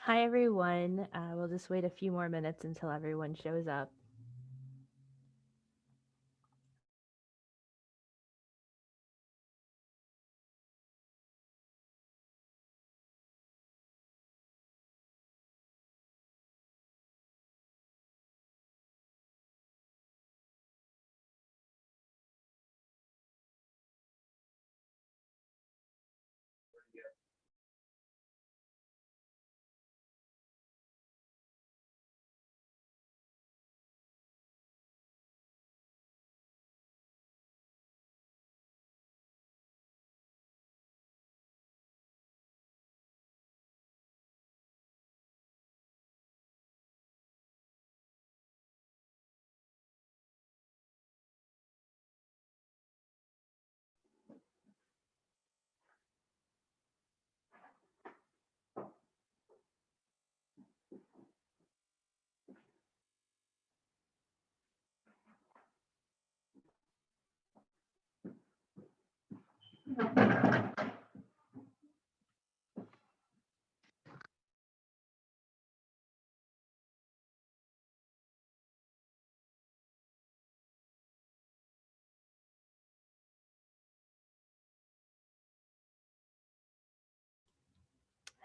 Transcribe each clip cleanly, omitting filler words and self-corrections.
Hi, everyone. We'll just wait a few more minutes until everyone shows up.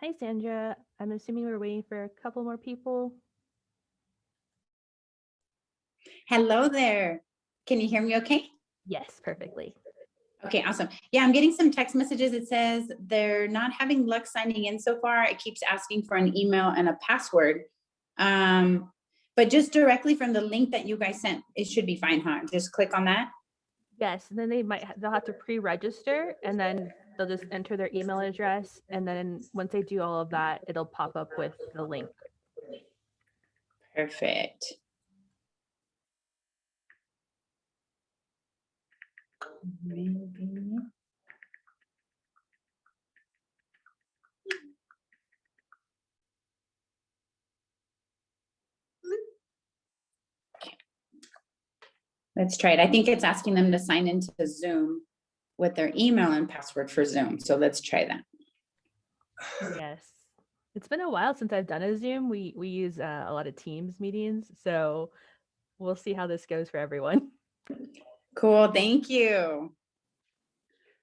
Hi, Sandra. I'm assuming we're waiting for a couple more people. Hello there. Can you hear me okay? Yes, perfectly. Okay, awesome. Yeah, I'm getting some text messages. It says they're not having luck signing in so far. It keeps asking for an email and a password. But just directly from the link that you guys sent, it should be fine, huh? Just click on that. Yes, and then they'll have to pre-register, and then they'll just enter their email address, and then once they do all of that, it'll pop up with the link. Perfect. Maybe. Okay. Let's try it. I think it's asking them to sign into Zoom with their email and password for Zoom. So let's try that. Yes. It's been a while since I've done a Zoom. We use a lot of Teams meetings, so we'll see how this goes for everyone. Cool. Thank you.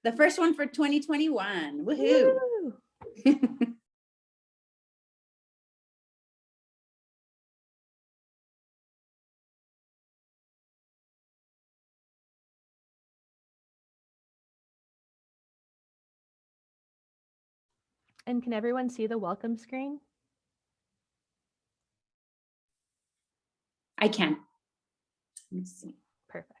The first one for 2021. Woohoo. Woo! And can everyone see the welcome screen? I can. Let me see. Perfect.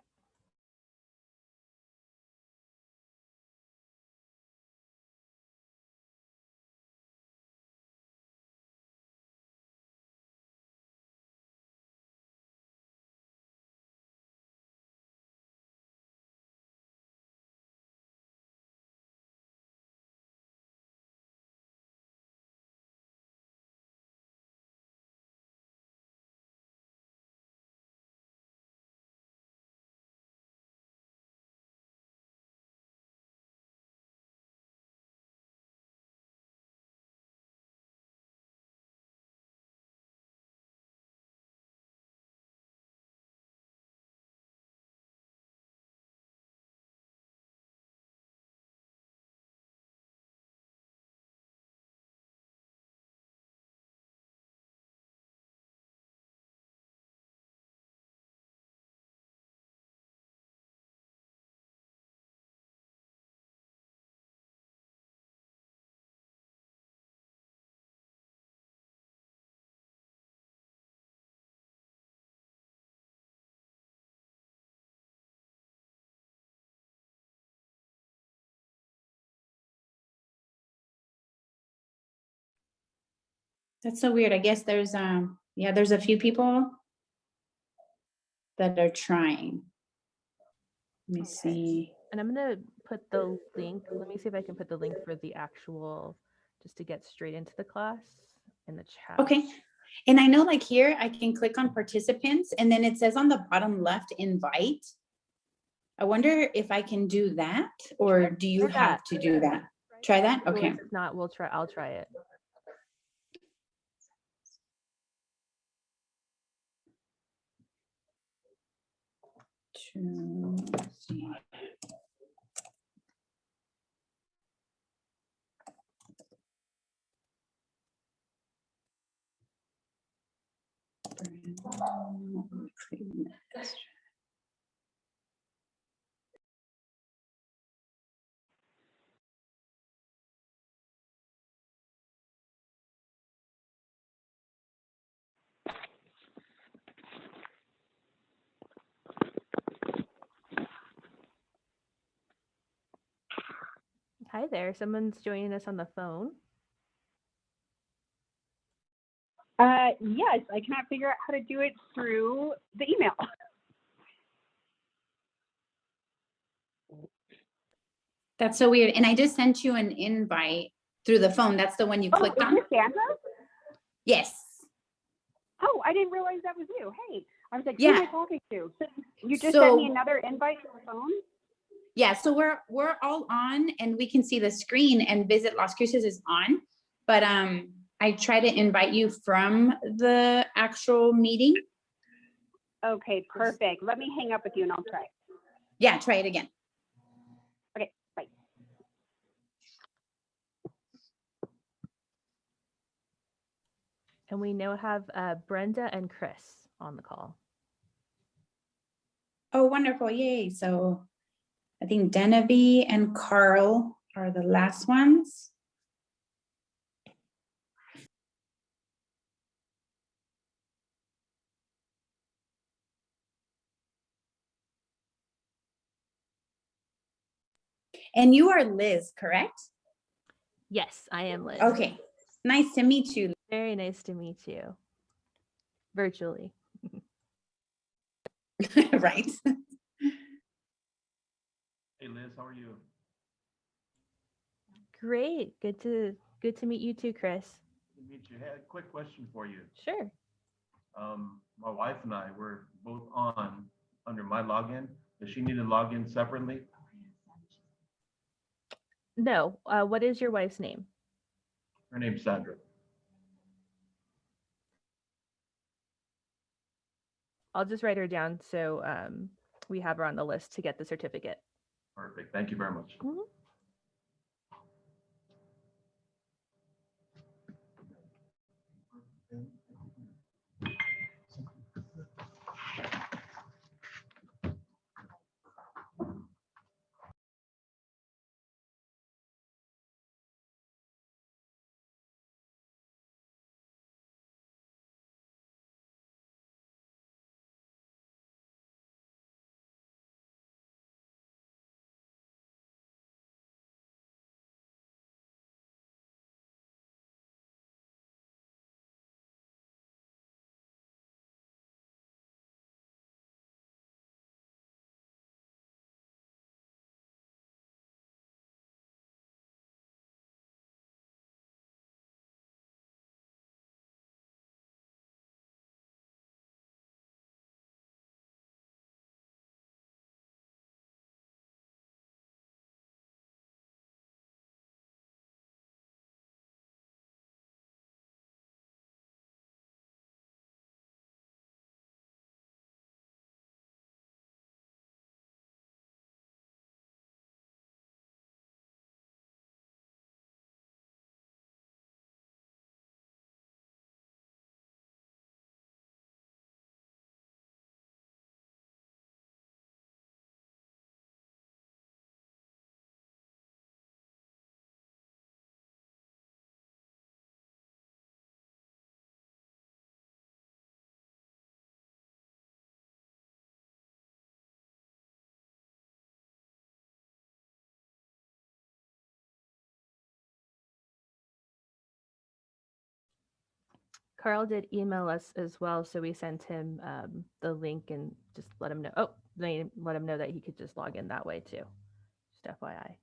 That's so weird. I guess there's there's a few people that are trying. Let me see. And I'm going to put the link. Let me see if I can put the link for the actual, just to get straight into the class in the chat. Okay. And I know like here I can click on participants and then it says on the bottom left, invite. I wonder if I can do that or do you have to do that? Try that? Okay. If not, I'll try it. let's see. Hi there. Someone's joining us on the phone. Yes, I cannot figure out how to do it through the email. That's so weird. And I just sent you an invite through the phone. That's the one you Oh, clicked is on? this Sandra? Yes. Oh, I didn't realize that was you. Hey, I was like, who Yeah. am I talking to? So you just sent me another invite to the phone? Yeah, so we're all on and we can see the screen and Visit Las Cruces is on. But I try to invite you from the actual meeting. Okay, perfect. Let me hang up with you and I'll try. Yeah, try it again. Okay, bye. And we now have Brenda and Chris on the call. Oh, wonderful. Yay. So I think Genevieve and Carl are the last ones. And you are Liz, correct? Yes, I am Liz. Okay. Nice to meet you. Very nice to meet you. Virtually. Right. Hey Liz, how are you? Great. Good to meet you too, Chris. Good to meet you. Hey, a quick question for you. Sure. My wife and I were both on under my login. Does she need to log in separately? No. What is your wife's name? Her name's Sandra. I'll just write her down so we have her on the list to get the certificate. Perfect. Thank you very much. Mhm. Carl did email us as well, so we sent him the link and just let him know. Oh, let him know that he could just log in that way too. Just FYI.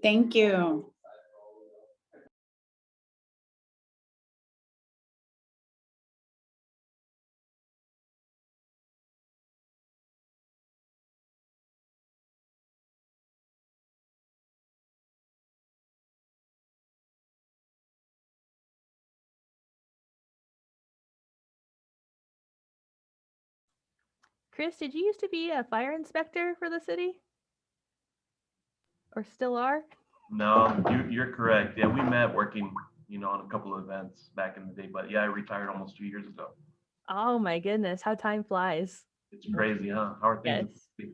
Thank you. Chris, did you used to be a fire inspector for the city? Or still are? No, you're correct. Yeah, we met working, on a couple of events back in the day. But yeah, I retired almost 2 years ago. Oh my goodness, how time flies. It's crazy, huh? How are things? Yes.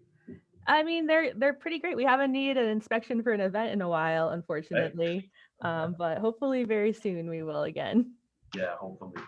I mean, they're pretty great. We haven't needed an inspection for an event in a while, unfortunately. But hopefully very soon we will again. Yeah, hopefully.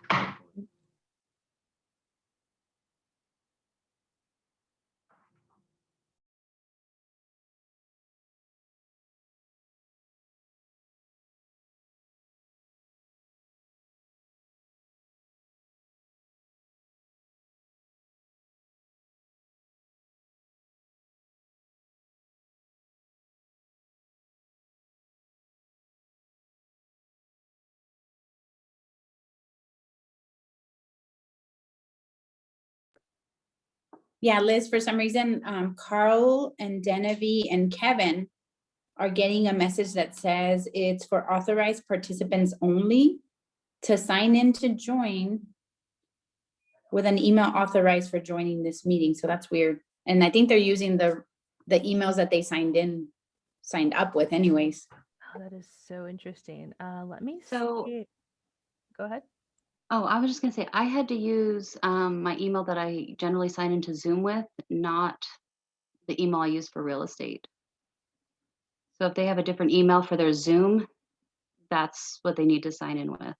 Yeah, Liz, for some reason, Carl and Genevieve and Kevin are getting a message that says it's for authorized participants only to sign in to join with an email authorized for joining this meeting. So that's weird. And I think they're using the emails that they signed up with anyways. Oh, that is so interesting. Let me So- see. Go ahead. Oh, I was just gonna say, I had to use my email that I generally sign into Zoom with, not the email I use for real estate. So if they have a different email for their Zoom, that's what they need to sign in with.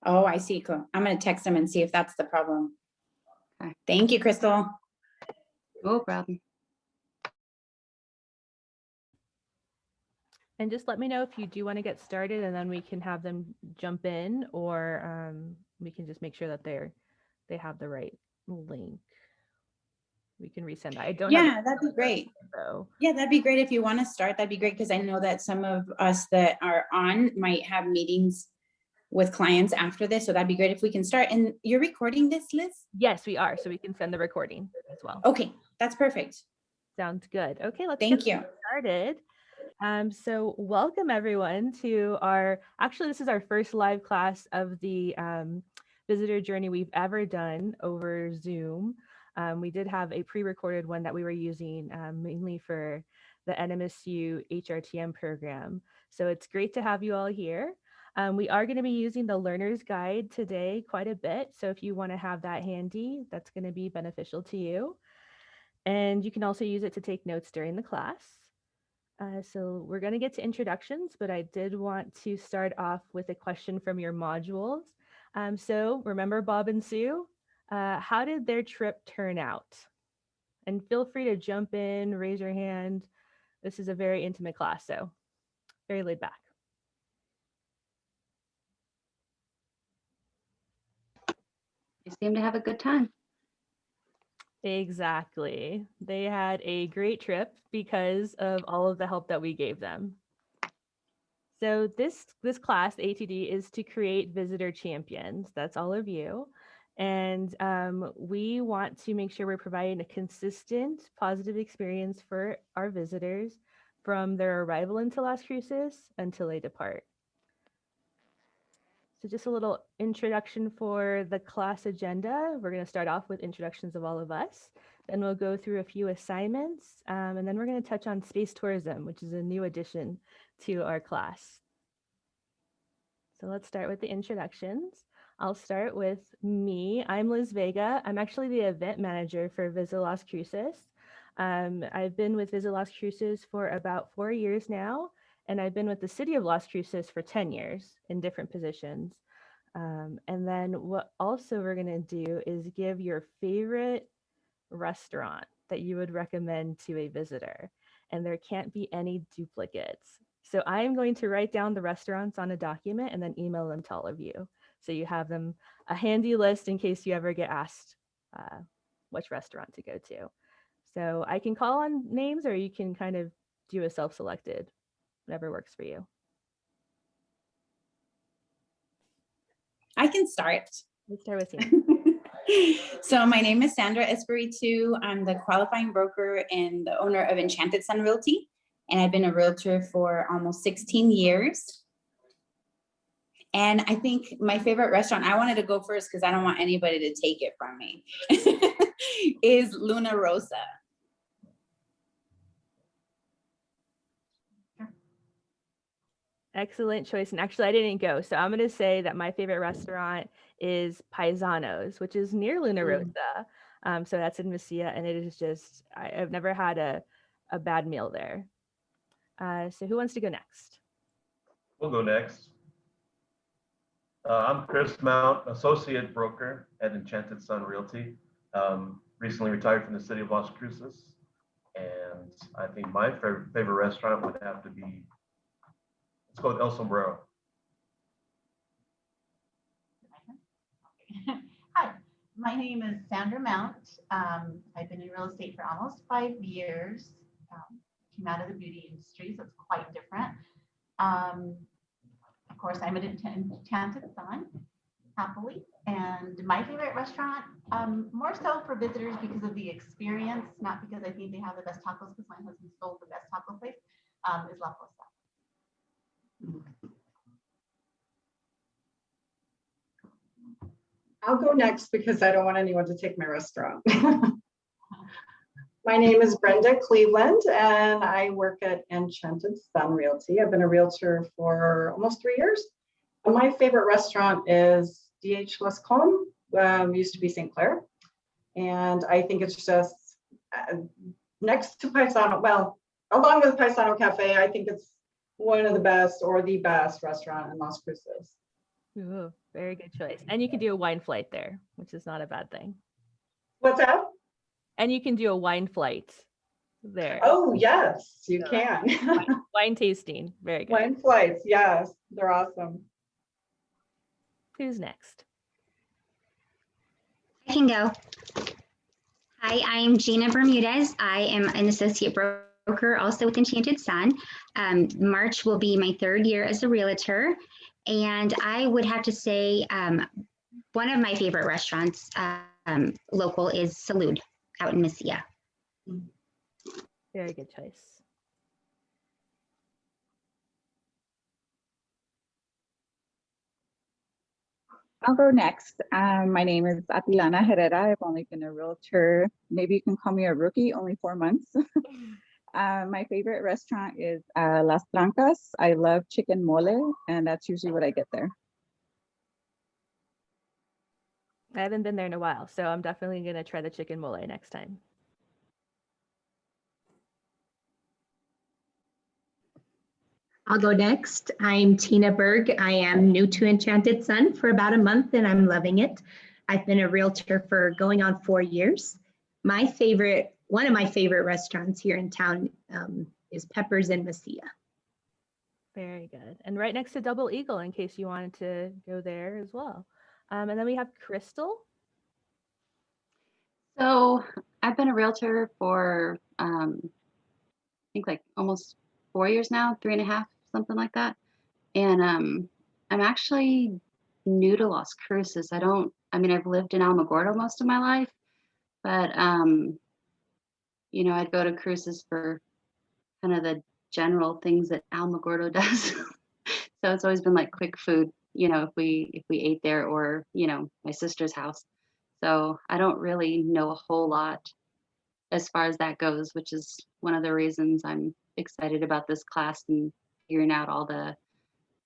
Oh, I see. Cool. I'm going to text them and see if that's the problem. Okay. Thank you, Crystal. No problem. And just let me know if you do want to get started, and then we can have them jump in, or we can just make sure that they have the right link. We can resend that. I don't have Yeah, that'd be great. so. Yeah, that'd be great if you want to start. That'd be great because I know that some of us that are on might have meetings with clients after this. So that'd be great if we can start. And you're recording this, Liz? Yes, we are. So we can send the recording as well. Okay, that's perfect. Sounds good. Okay, let's Thank get you. started. So welcome everyone to this is our first live class of the visitor journey we've ever done over Zoom. We did have a pre-recorded one that we were using mainly for the NMSU HRTM program. So it's great to have you all here. We are going to be using the learner's guide today quite a bit. So if you want to have that handy, that's going to be beneficial to you. And you can also use it to take notes during the class. So we're going to get to introductions, but I did want to start off with a question from your modules. So remember Bob and Sue? How did their trip turn out? And feel free to jump in, raise your hand. This is a very intimate class, so very laid back. They seem to have a good time. Exactly. They had a great trip because of all of the help that we gave them. So this class, the A2D, is to create visitor champions. That's all of you. And we want to make sure we're providing a consistent, positive experience for our visitors from their arrival into Las Cruces until they depart. So just a little introduction for the class agenda. We're going to start off with introductions of all of us. Then we'll go through a few assignments, and then we're going to touch on space tourism, which is a new addition to our class. So let's start with the introductions. I'll start with me. I'm Liz Vega. I'm actually the event manager for Visit Las Cruces. I've been with Visit Las Cruces for about 4 years now, and I've been with the city of Las Cruces for 10 years in different positions. And then what also we're gonna do is give your favorite restaurant that you would recommend to a visitor, and there can't be any duplicates. So I am going to write down the restaurants on a document and then email them to all of you. So you have them a handy list in case you ever get asked which restaurant to go to. So I can call on names, or you can kind of do a self-selected, whatever works for you. I can start. Let's start with you. So my name is Sandra Espiritu. I'm the qualifying broker and the owner of Enchanted Realty. And I've been a realtor for almost 16 years. And I think my favorite restaurant, I wanted to go first because I don't want anybody to take it from me, is Luna Rosa. Excellent choice. And actually, I didn't go. So I'm going to say that my favorite restaurant is Paisanos, which is near Luna Rosa. So that's in Mesilla. And it is just, I've never had a bad meal there. So who wants to go next? We'll go next. I'm Chris Mount, associate broker at Enchanted Sun Realty. Recently retired from the city of Las Cruces. And I think my favorite restaurant would have to be, it's called El Sombrero. Hi, my name is Sandra Mount. I've been in real estate for almost 5 years. Came out of the beauty industry, so it's quite different. Of course, I'm at Enchanted Sun, happily. And my favorite restaurant, more so for visitors because of the experience, not because I think they have the best tacos, because my husband stole the best taco place, is La Costa. I'll go next because I don't want anyone to take my restaurant. My name is Brenda Cleveland and I work at Enchanted Sun Realty. I've been a realtor for almost 3 years. And my favorite restaurant is DH Les Colmes, used to be St. Clair. And I think it's just next to Paisano, well, along with Paisano Cafe, I think it's one of the best or the best restaurant in Las Cruces. Ooh, very good choice. And you can do a wine flight there, which is not a bad thing. What's that? And you can do a wine flight there. Oh, yes, you can. Wine tasting. Very good. Wine flights, yes, they're awesome. Who's next? I can go. Hi, I'm Gina Bermudez. I am an associate broker also with Enchanted Sun. March will be my 3rd year as a realtor. And I would have to say one of my favorite restaurants local is Salud out in Mesilla. Very good choice. I'll go next. My name is Atilana Herrera. I've only been a realtor, maybe you can call me a rookie, only 4 months. My favorite restaurant is Las Trancas. I love chicken mole, and that's usually what I get there. I haven't been there in a while, so I'm definitely going to try the chicken mole next time. I'll go next. I'm Tina Berg. I am new to Enchanted Sun for about a month and I'm loving it. I've been a realtor for going on 4 years. One of my favorite restaurants here in town is Peppers in Mesilla. Very good. And right next to Double Eagle in case you wanted to go there as well. And then we have Crystal. So I've been a realtor for I think like almost 4 years now, 3.5, something like that. And I'm actually new to Las Cruces. I've lived in Alamogordo most of my life, but I'd go to Cruces for kind of the general things that Alamogordo does. So it's always been like quick food, if we ate there or, my sister's house. So I don't really know a whole lot as far as that goes, which is one of the reasons I'm excited about this class and figuring out all the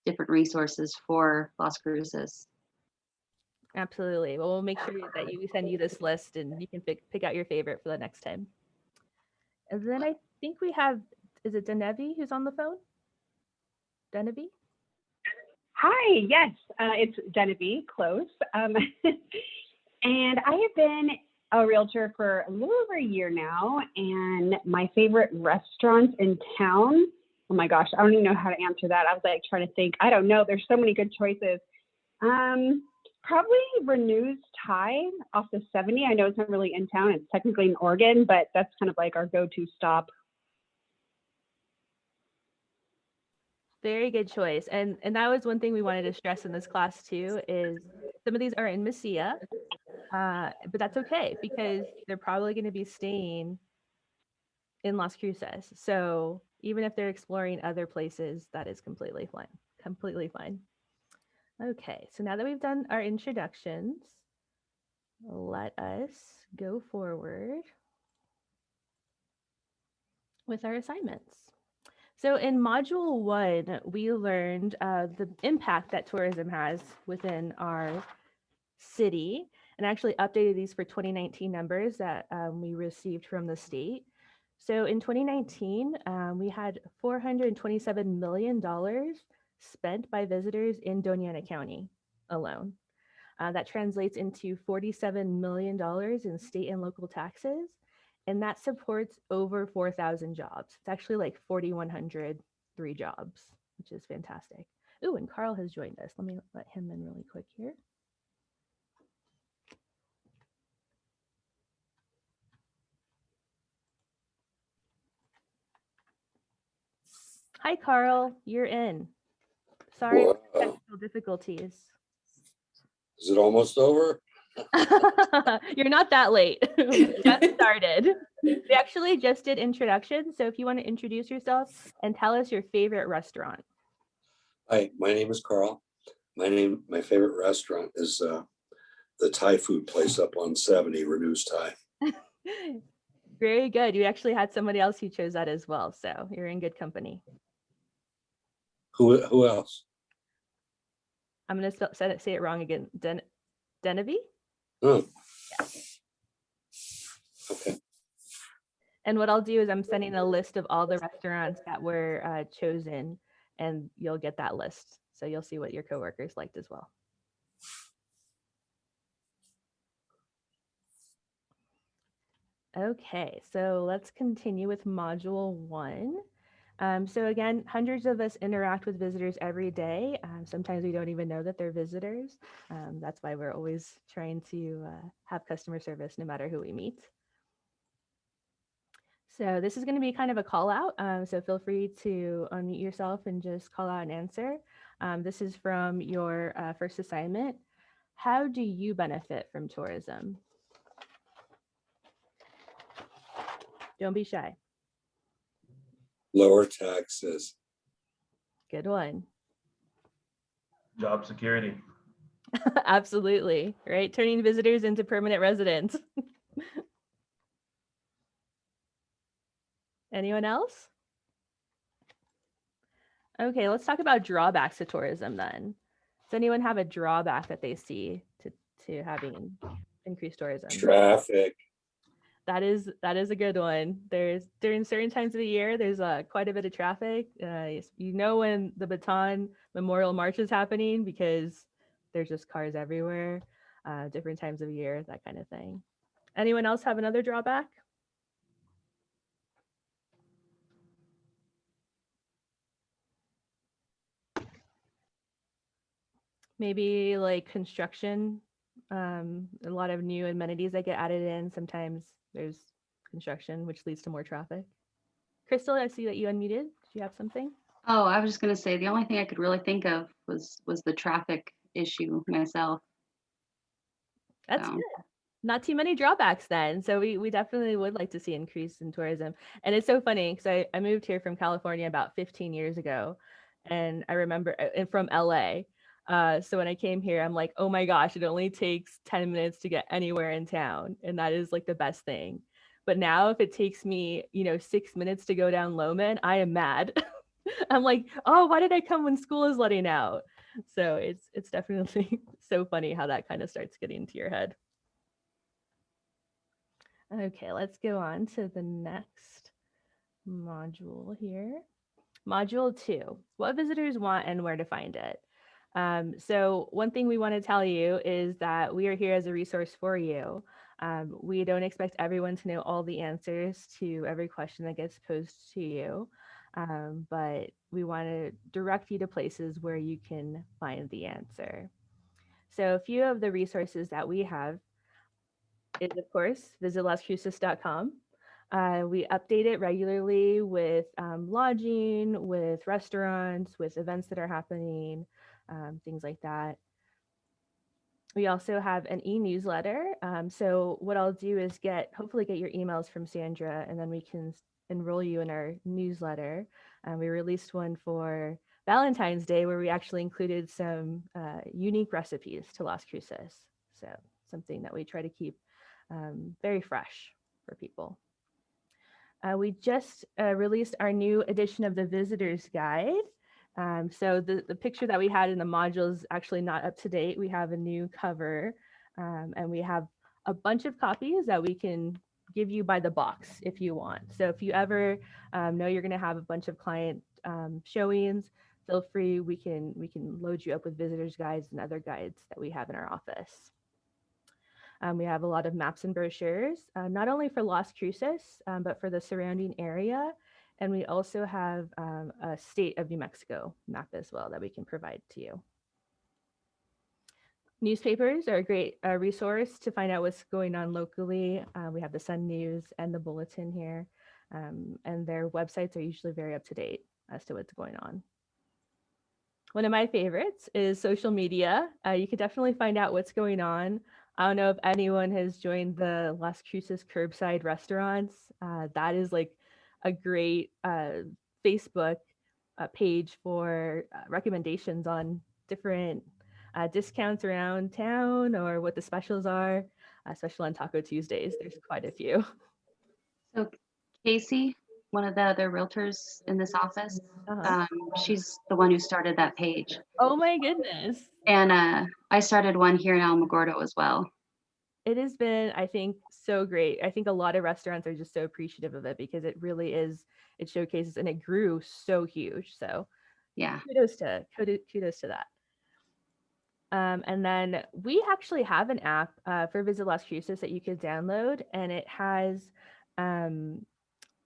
different resources for Las Cruces. Absolutely. Well, we'll make sure that we send you this list and you can pick out your favorite for the next time. And then I think we have, is it Denevi who's on the phone? Denevi? Hi, yes, it's Genevieve Close. And I have been a realtor for a little over a year now, and my favorite restaurants in town, oh my gosh, I don't even know how to answer that. I was like trying to think. I don't know. There's so many good choices. Probably Renew's Thai off the 70. I know it's not really in town. It's technically in Oregon, but that's kind of like our go-to stop. Very good choice. And that was one thing we wanted to stress in this class too, is some of these are in Mesilla, but that's okay because they're probably going to be staying in Las Cruces. So even if they're exploring other places, that is completely fine. Completely fine. Okay, so now that we've done our introductions, let us go forward with our assignments. So in module 1, we learned the impact that tourism has within our city, and actually updated these for 2019 numbers that we received from the state. So in 2019, we had $427 million spent by visitors in Doña Ana County alone. That translates into $47 million in state and local taxes, and that supports over 4,000 jobs. It's actually like 4,103 jobs, which is fantastic. Ooh, and Carl has joined us. Let me let him in really quick here. Hi, Carl. You're in. Sorry for the Wow. technical difficulties. Is it almost over? You're not that late. We just started. We actually just did introductions. So if you want to introduce yourself and tell us your favorite restaurant. Hi, my name is Carl. My favorite restaurant is the Thai food place up on 70, Renew's Thai. Very good. You actually had somebody else who chose that as well. So you're in good company. Who else? I'm going to say it wrong again. Denevi? Oh. Okay. And what I'll do is I'm sending a list of all the restaurants that were chosen, and you'll get that list. So you'll see what your coworkers liked as well. Okay, so let's continue with module 1. So again, hundreds of us interact with visitors every day. Sometimes we don't even know that they're visitors. That's why we're always trying to have customer service no matter who we meet. So this is going to be kind of a call out. So feel free to unmute yourself and just call out an answer. This is from your first assignment. How do you benefit from tourism? Don't be shy. Lower taxes. Good one. Job security. Absolutely, right? Turning visitors into permanent residents. Anyone else? Okay, let's talk about drawbacks to tourism then. Does anyone have a drawback that they see to having increased tourism? Traffic. That is a good one. There's during certain times of the year, there's quite a bit of traffic. You know when the Baton Memorial March is happening because there's just cars everywhere, different times of year, that kind of thing. Anyone else have another drawback? Maybe like construction, a lot of new amenities that get added in. Sometimes there's construction, which leads to more traffic. Crystal, I see that you unmuted. Do you have something? Oh, I was just going to say the only thing I could really think of was the traffic issue myself. That's good. Not too many drawbacks then. So we definitely would like to see increase in tourism. And it's so funny because I moved here from California about 15 years ago. And I remember and from LA. So when I came here, I'm like, oh my gosh, it only takes 10 minutes to get anywhere in town. And that is like the best thing. But now if it takes me, 6 minutes to go down Lowman, I am mad. I'm like, oh, why did I come when school is letting out? So it's definitely so funny how that kind of starts getting into your head. Okay, let's go on to the next module here. Module 2, what visitors want and where to find it. So one thing we want to tell you is that we are here as a resource for you. We don't expect everyone to know all the answers to every question that gets posed to you, but we want to direct you to places where you can find the answer. So a few of the resources that we have is, of course, visit lascruces.com. We update it regularly with lodging, with restaurants, with events that are happening, things like that. We also have an e-newsletter. So what I'll do is hopefully get your emails from Sandra, and then we can enroll you in our newsletter. We released one for Valentine's Day, where we actually included some unique recipes to Las Cruces. So something that we try to keep very fresh for people. We just released our new edition of the Visitor's Guide. So the picture that we had in the module is actually not up to date. We have a new cover, and we have a bunch of copies that we can give you by the box if you want. So if you ever know you're going to have a bunch of client showings, feel free. We can load you up with visitors guides and other guides that we have in our office. We have a lot of maps and brochures, not only for Las Cruces, but for the surrounding area. And we also have a state of New Mexico map as well that we can provide to you. Newspapers are a great resource to find out what's going on locally. We have the Sun News and the Bulletin here, and their websites are usually very up to date as to what's going on. One of my favorites is social media. You can definitely find out what's going on. I don't know if anyone has joined the Las Cruces curbside restaurants. That is like a great Facebook page for recommendations on different discounts around town or what the specials are, especially on Taco Tuesdays. There's quite a few. So Casey, one of the other realtors in this office, she's the one who started that page. Oh my goodness. And I started one here in Alamogordo as well. It has been, I think, so great. I think a lot of restaurants are just so appreciative of it because it really is, it showcases, and it grew so huge. So yeah, kudos to that. And then we actually have an app for Visit Las Cruces that you could download, and it has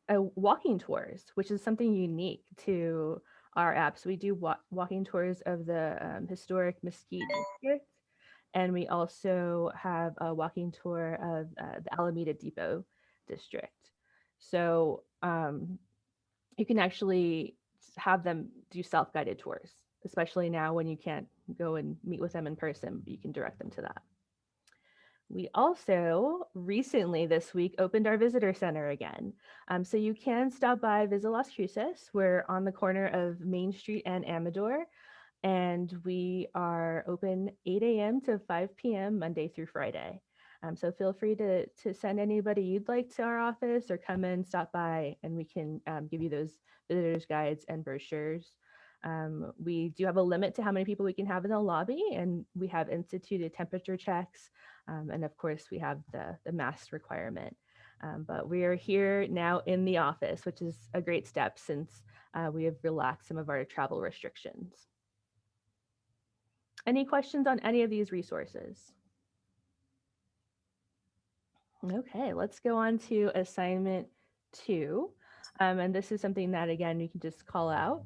walking tours, which is something unique to our app. So we do walking tours of the historic Mesquite district, and we also have a walking tour of the Alameda Depot district. So you can actually have them do self-guided tours, especially now when you can't go and meet with them in person, but you can direct them to that. We also recently this week opened our visitor center again. So you can stop by Visit Las Cruces. We're on the corner of Main Street and Amador, and we are open 8 a.m. to 5 p.m. Monday through Friday. So feel free to send anybody you'd like to our office or come in, stop by, and we can give you those visitors guides and brochures. We do have a limit to how many people we can have in the lobby, and we have instituted temperature checks. And of course, we have the mask requirement. But we are here now in the office, which is a great step since we have relaxed some of our travel restrictions. Any questions on any of these resources? Okay, let's go on to assignment 2. And this is something that, again, you can just call out.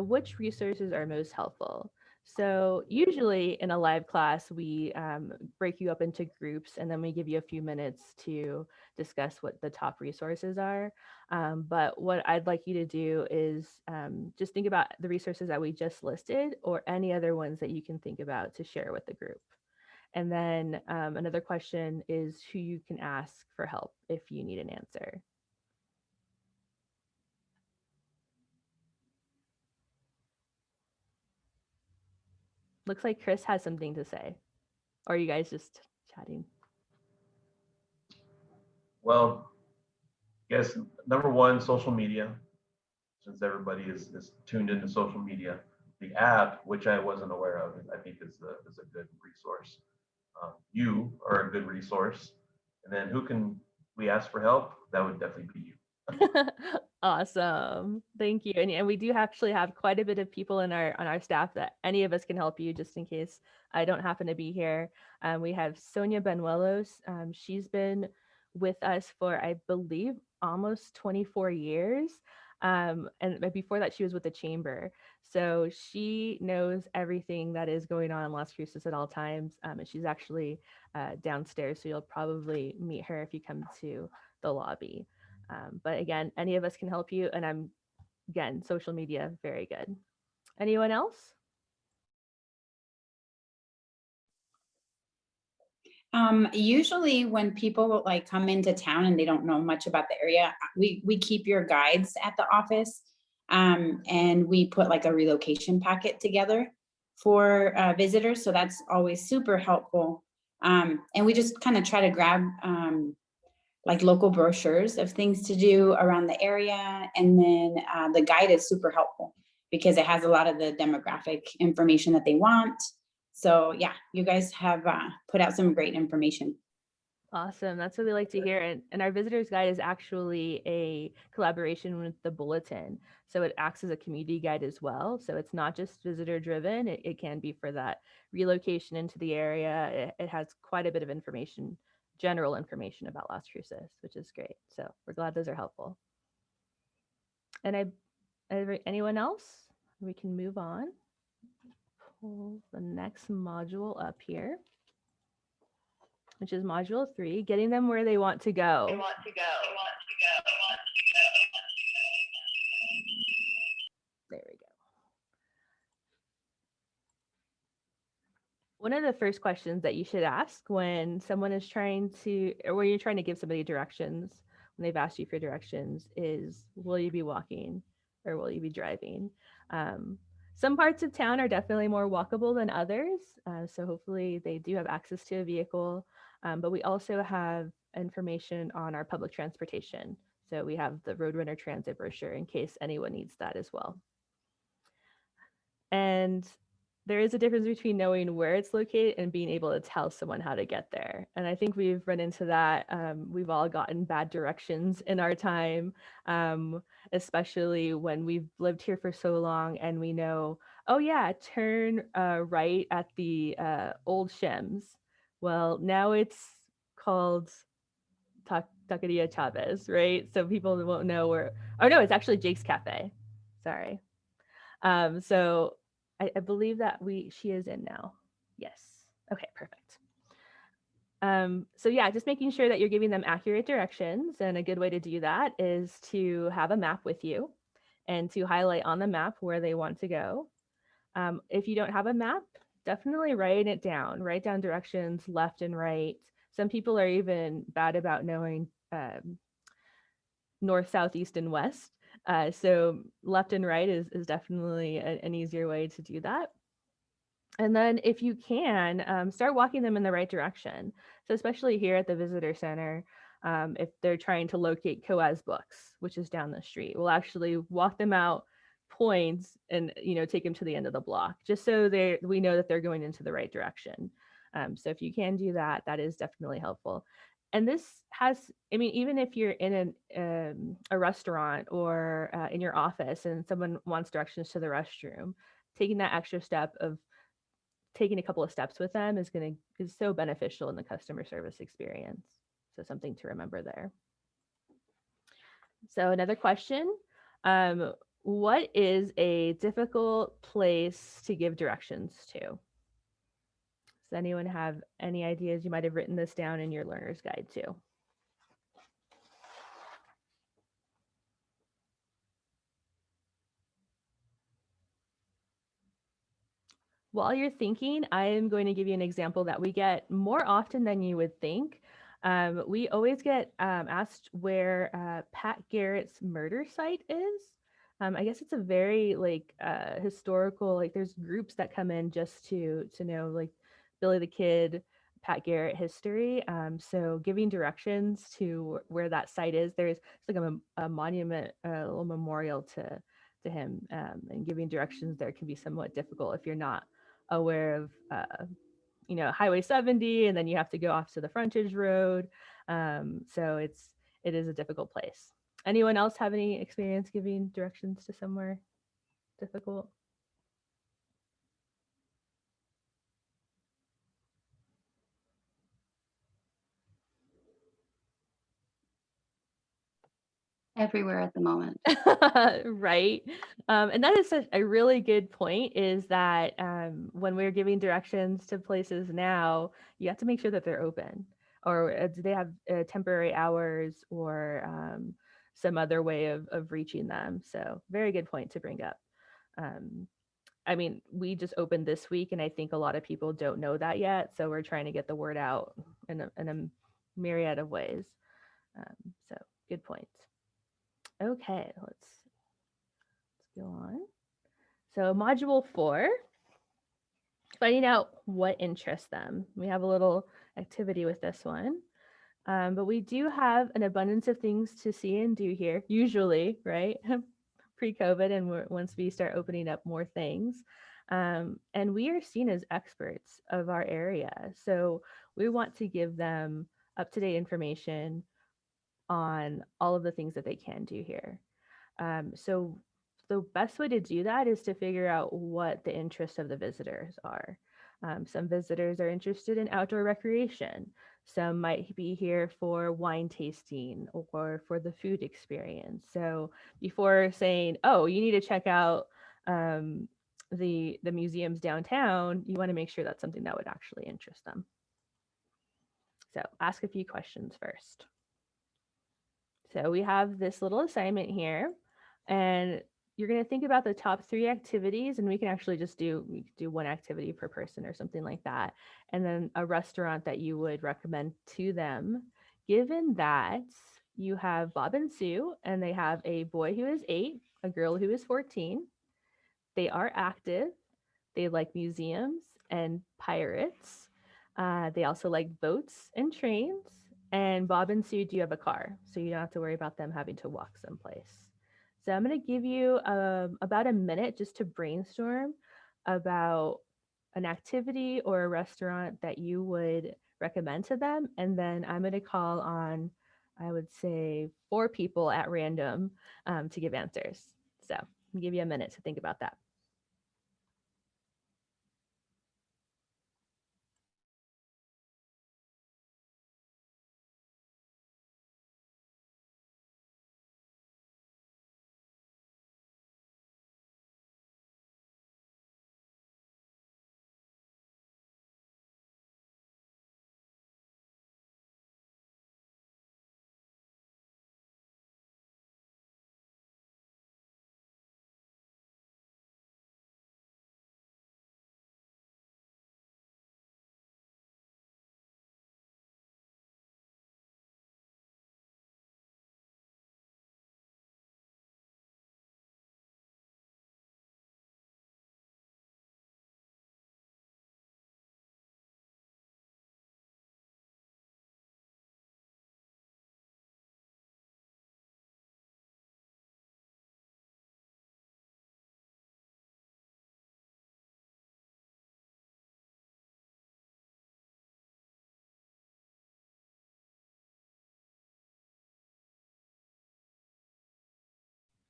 Which resources are most helpful? So usually in a live class, we break you up into groups, and then we give you a few minutes to discuss what the top resources are. But what I'd like you to do is just think about the resources that we just listed or any other ones that you can think about to share with the group. And then another question is who you can ask for help if you need an answer. Looks like Chris has something to say. Or are you guys just chatting? Well, yes, number one, social media, since everybody is tuned into social media. The app, which I wasn't aware of, I think is a good resource. You are a good resource. And then who can we ask for help? That would definitely be you. Awesome. Thank you. And we do actually have quite a bit of people on our staff that any of us can help you, just in case I don't happen to be here. We have Sonia Benuelos. She's been with us for, I believe, almost 24 years. And before that, she was with the chamber. So she knows everything that is going on in Las Cruces at all times. And she's actually downstairs. So you'll probably meet her if you come to the lobby. But again, any of us can help you. And again, social media, very good. Anyone else? Usually when people like come into town and they don't know much about the area, we keep your guides at the office. And we put like a relocation packet together for visitors. So that's always super helpful. And we just kind of try to grab like local brochures of things to do around the area. And then the guide is super helpful because it has a lot of the demographic information that they want. So yeah, you guys have put out some great information. Awesome. That's what we like to hear. And our visitor's guide is actually a collaboration with the bulletin. So it acts as a community guide as well. So it's not just visitor driven. It can be for that relocation into the area. It has quite a bit of information, general information about Las Cruces, which is great. So we're glad those are helpful. And anyone else? We can move on. Pull the next module up here, which is module 3, getting them where they want to go. There we go. One of the first questions that you should ask when someone is trying to, or when you're trying to give somebody directions, when they've asked you for directions, is will you be walking or will you be driving? Some parts of town are definitely more walkable than others. So hopefully they do have access to a vehicle. But we also have information on our public transportation. So we have the Roadrunner Transit brochure in case anyone needs that as well. And there is a difference between knowing where it's located and being able to tell someone how to get there. And I think we've run into that. We've all gotten bad directions in our time, especially when we've lived here for so long and we know, oh yeah, turn right at the old Shims. Well, now it's called Taqueria Chavez, right? So people won't know where, oh no, it's actually Jake's Cafe. Sorry. So I believe that she is in now. Yes. Okay, perfect. So yeah, just making sure that you're giving them accurate directions. And a good way to do that is to have a map with you and to highlight on the map where they want to go. If you don't have a map, definitely write it down. Write down directions left and right. Some people are even bad about knowing north, south, east, and west. So left and right is definitely an easier way to do that. And then if you can, start walking them in the right direction. So especially here at the visitor center, if they're trying to locate Coaz Books, which is down the street, we'll actually walk them out points and take them to the end of the block, just so we know that they're going into the right direction. So if you can do that, that is definitely helpful. And this has, even if you're in a restaurant or in your office and someone wants directions to the restroom, taking that extra step of taking a couple of steps with them is so beneficial in the customer service experience. So something to remember there. So another question, what is a difficult place to give directions to? Does anyone have any ideas? You might have written this down in your learner's guide too. While you're thinking, I am going to give you an example that we get more often than you would think. We always get asked where Pat Garrett's murder site is. I guess it's a very historical, there's groups that come in just to know Billy the Kid, Pat Garrett history. So giving directions to where that site is, there's like a monument, a little memorial to him, and giving directions there can be somewhat difficult if you're not aware of Highway 70, and then you have to go off to the frontage road. So it is a difficult place. Anyone else have any experience giving directions to somewhere difficult? Everywhere at the moment. Right. And that is a really good point, is that when we're giving directions to places now, you have to make sure that they're open, or do they have temporary hours or some other way of reaching them. So very good point to bring up. We just opened this week, and I think a lot of people don't know that yet. So we're trying to get the word out in a myriad of ways. So good point. Okay, let's go on. So module 4, finding out what interests them. We have a little activity with this one. But we do have an abundance of things to see and do here, usually, right? Pre-COVID, and once we start opening up more things. And we are seen as experts of our area. So we want to give them up-to-date information on all of the things that they can do here. So the best way to do that is to figure out what the interests of the visitors are. Some visitors are interested in outdoor recreation. Some might be here for wine tasting or for the food experience. So before saying, oh, you need to check out the museums downtown, you want to make sure that's something that would actually interest them. So ask a few questions first. So we have this little assignment here, and you're going to think about the top 3 activities, and we can actually just do one activity per person or something like that. And then a restaurant that you would recommend to them, given that you have Bob and Sue, and they have a boy who is 8, a girl who is 14. They are active. They like museums and pirates. They also like boats and trains. And Bob and Sue do have a car, so you don't have to worry about them having to walk someplace. So I'm going to give you about a minute just to brainstorm about an activity or a restaurant that you would recommend to them. And then I'm going to call on, I would say, 4 people at random to give answers. So I'll give you a minute to think about that.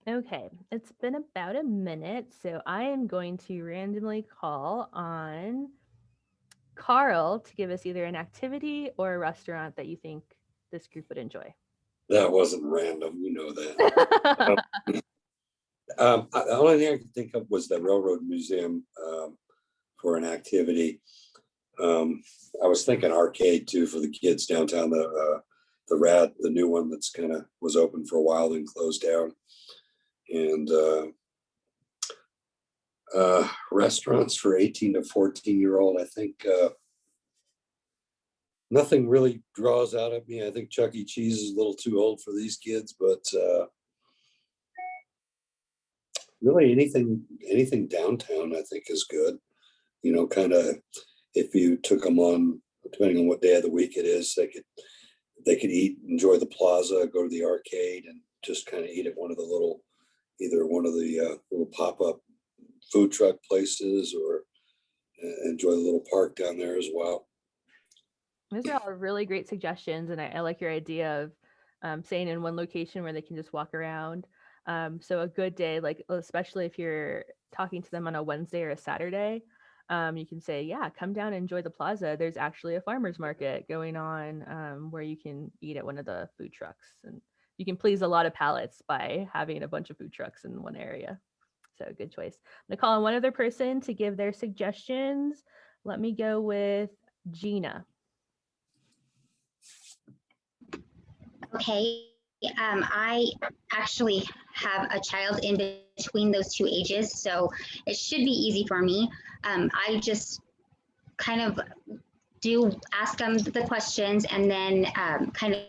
Okay, it's been about a minute, so I am going to randomly call on Carl to give us either an activity or a restaurant that you think this group would enjoy. That wasn't random, you know that. The only thing I could think of was the Railroad Museum for an activity. I was thinking arcade too for the kids downtown. The new one that's kind of was open for a while then closed down. And restaurants for 18 to 14-year-old, I think nothing really draws out at me. I think Chuck E. Cheese is a little too old for these kids, but really anything downtown I think is good. You know, kind of if you took them on, depending on what day of the week it is, they could eat, enjoy the plaza, go to the arcade, and just kind of eat at either one of the little pop-up food truck places, or enjoy the little park down there as well. Those are all really great suggestions, and I like your idea of staying in one location where they can just walk around. So a good day, like especially if you're talking to them on a Wednesday or a Saturday, you can say, yeah, come down and enjoy the plaza. There's actually a farmer's market going on where you can eat at one of the food trucks, and you can please a lot of palates by having a bunch of food trucks in one area. So good choice. I'm gonna call on one other person to give their suggestions. Let me go with Gina. Okay, I actually have a child in between those 2 ages, so it should be easy for me. I just kind of do ask them the questions and then kind of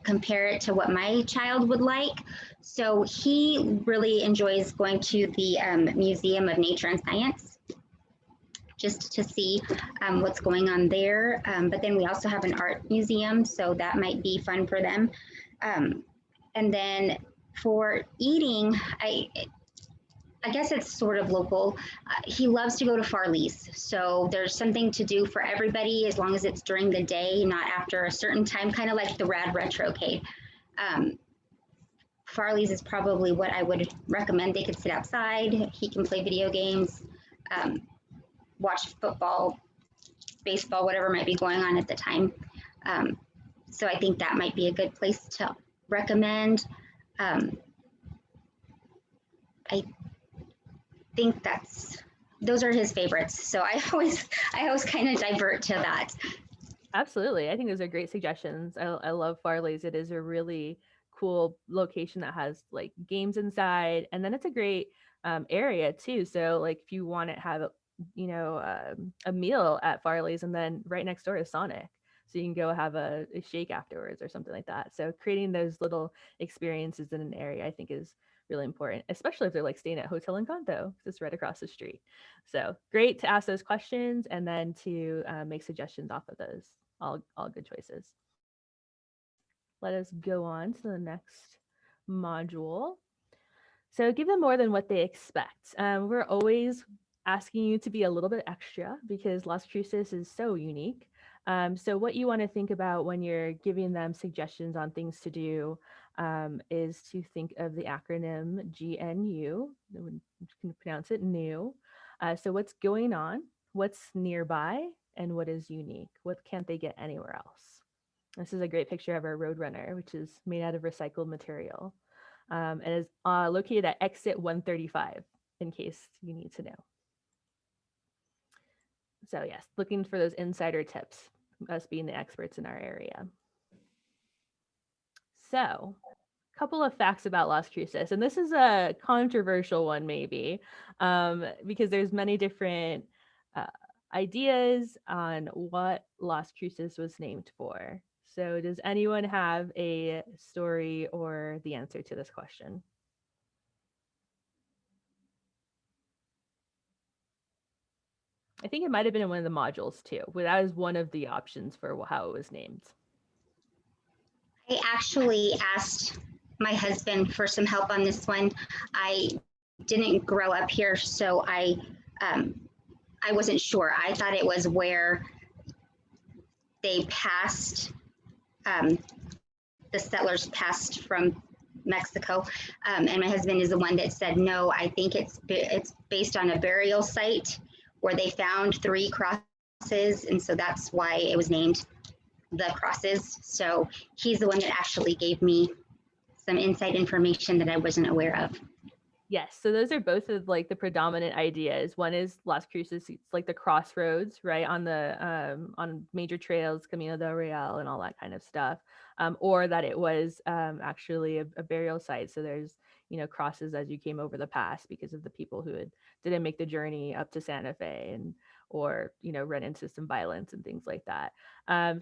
compare it to what my child would like. So he really enjoys going to the Museum of Nature and Science just to see what's going on there. But then we also have an art museum, so that might be fun for them. And then for eating, I guess it's sort of local. He loves to go to Farley's. So there's something to do for everybody as long as it's during the day, not after a certain time, kind of like the Rad Retrocade. Farley's is probably what I would recommend. They could sit outside. He can play video games, watch football, baseball, whatever might be going on at the time. So I think that might be a good place to recommend. I think those are his favorites. So I always kind of divert to that. Absolutely. I think those are great suggestions. I love Farley's. It is a really cool location that has like games inside, and then it's a great area too. So like if you want to have a meal at Farley's, and then right next door is Sonic, so you can go have a shake afterwards or something like that. So creating those little experiences in an area, I think, is really important, especially if they're like staying at Hotel Encanto, because it's right across the street. So great to ask those questions and then to make suggestions off of those. All good choices. Let us go on to the next module. So give them more than what they expect. We're always asking you to be a little bit extra because Las Cruces is so unique. So what you want to think about when you're giving them suggestions on things to do is to think of the acronym GNU. You can pronounce it new. So what's going on, what's nearby, and what is unique? What can't they get anywhere else? This is a great picture of our Roadrunner, which is made out of recycled material. And is located at exit 135, in case you need to know. So yes, looking for those insider tips, us being the experts in our area. So a couple of facts about Las Cruces, and this is a controversial one maybe, because there's many different ideas on what Las Cruces was named for. So does anyone have a story or the answer to this question? I think it might have been in one of the modules too, but that was one of the options for how it was named. I actually asked my husband for some help on this one. I didn't grow up here, so I wasn't sure. I thought it was where they passed, the settlers passed from Mexico, and my husband is the one that said no. I think it's based on a burial site where they found 3 crosses, and so that's why it was named the Crosses. So he's the one that actually gave me some inside information that I wasn't aware of. Yes, so those are both of like the predominant ideas. One is Las Cruces, it's like the crossroads, right, on the on major trails, Camino del Real, and all that kind of stuff, or that it was actually a burial site. So there's crosses as you came over the pass because of the people who didn't make the journey up to Santa Fe or run into some violence and things like that.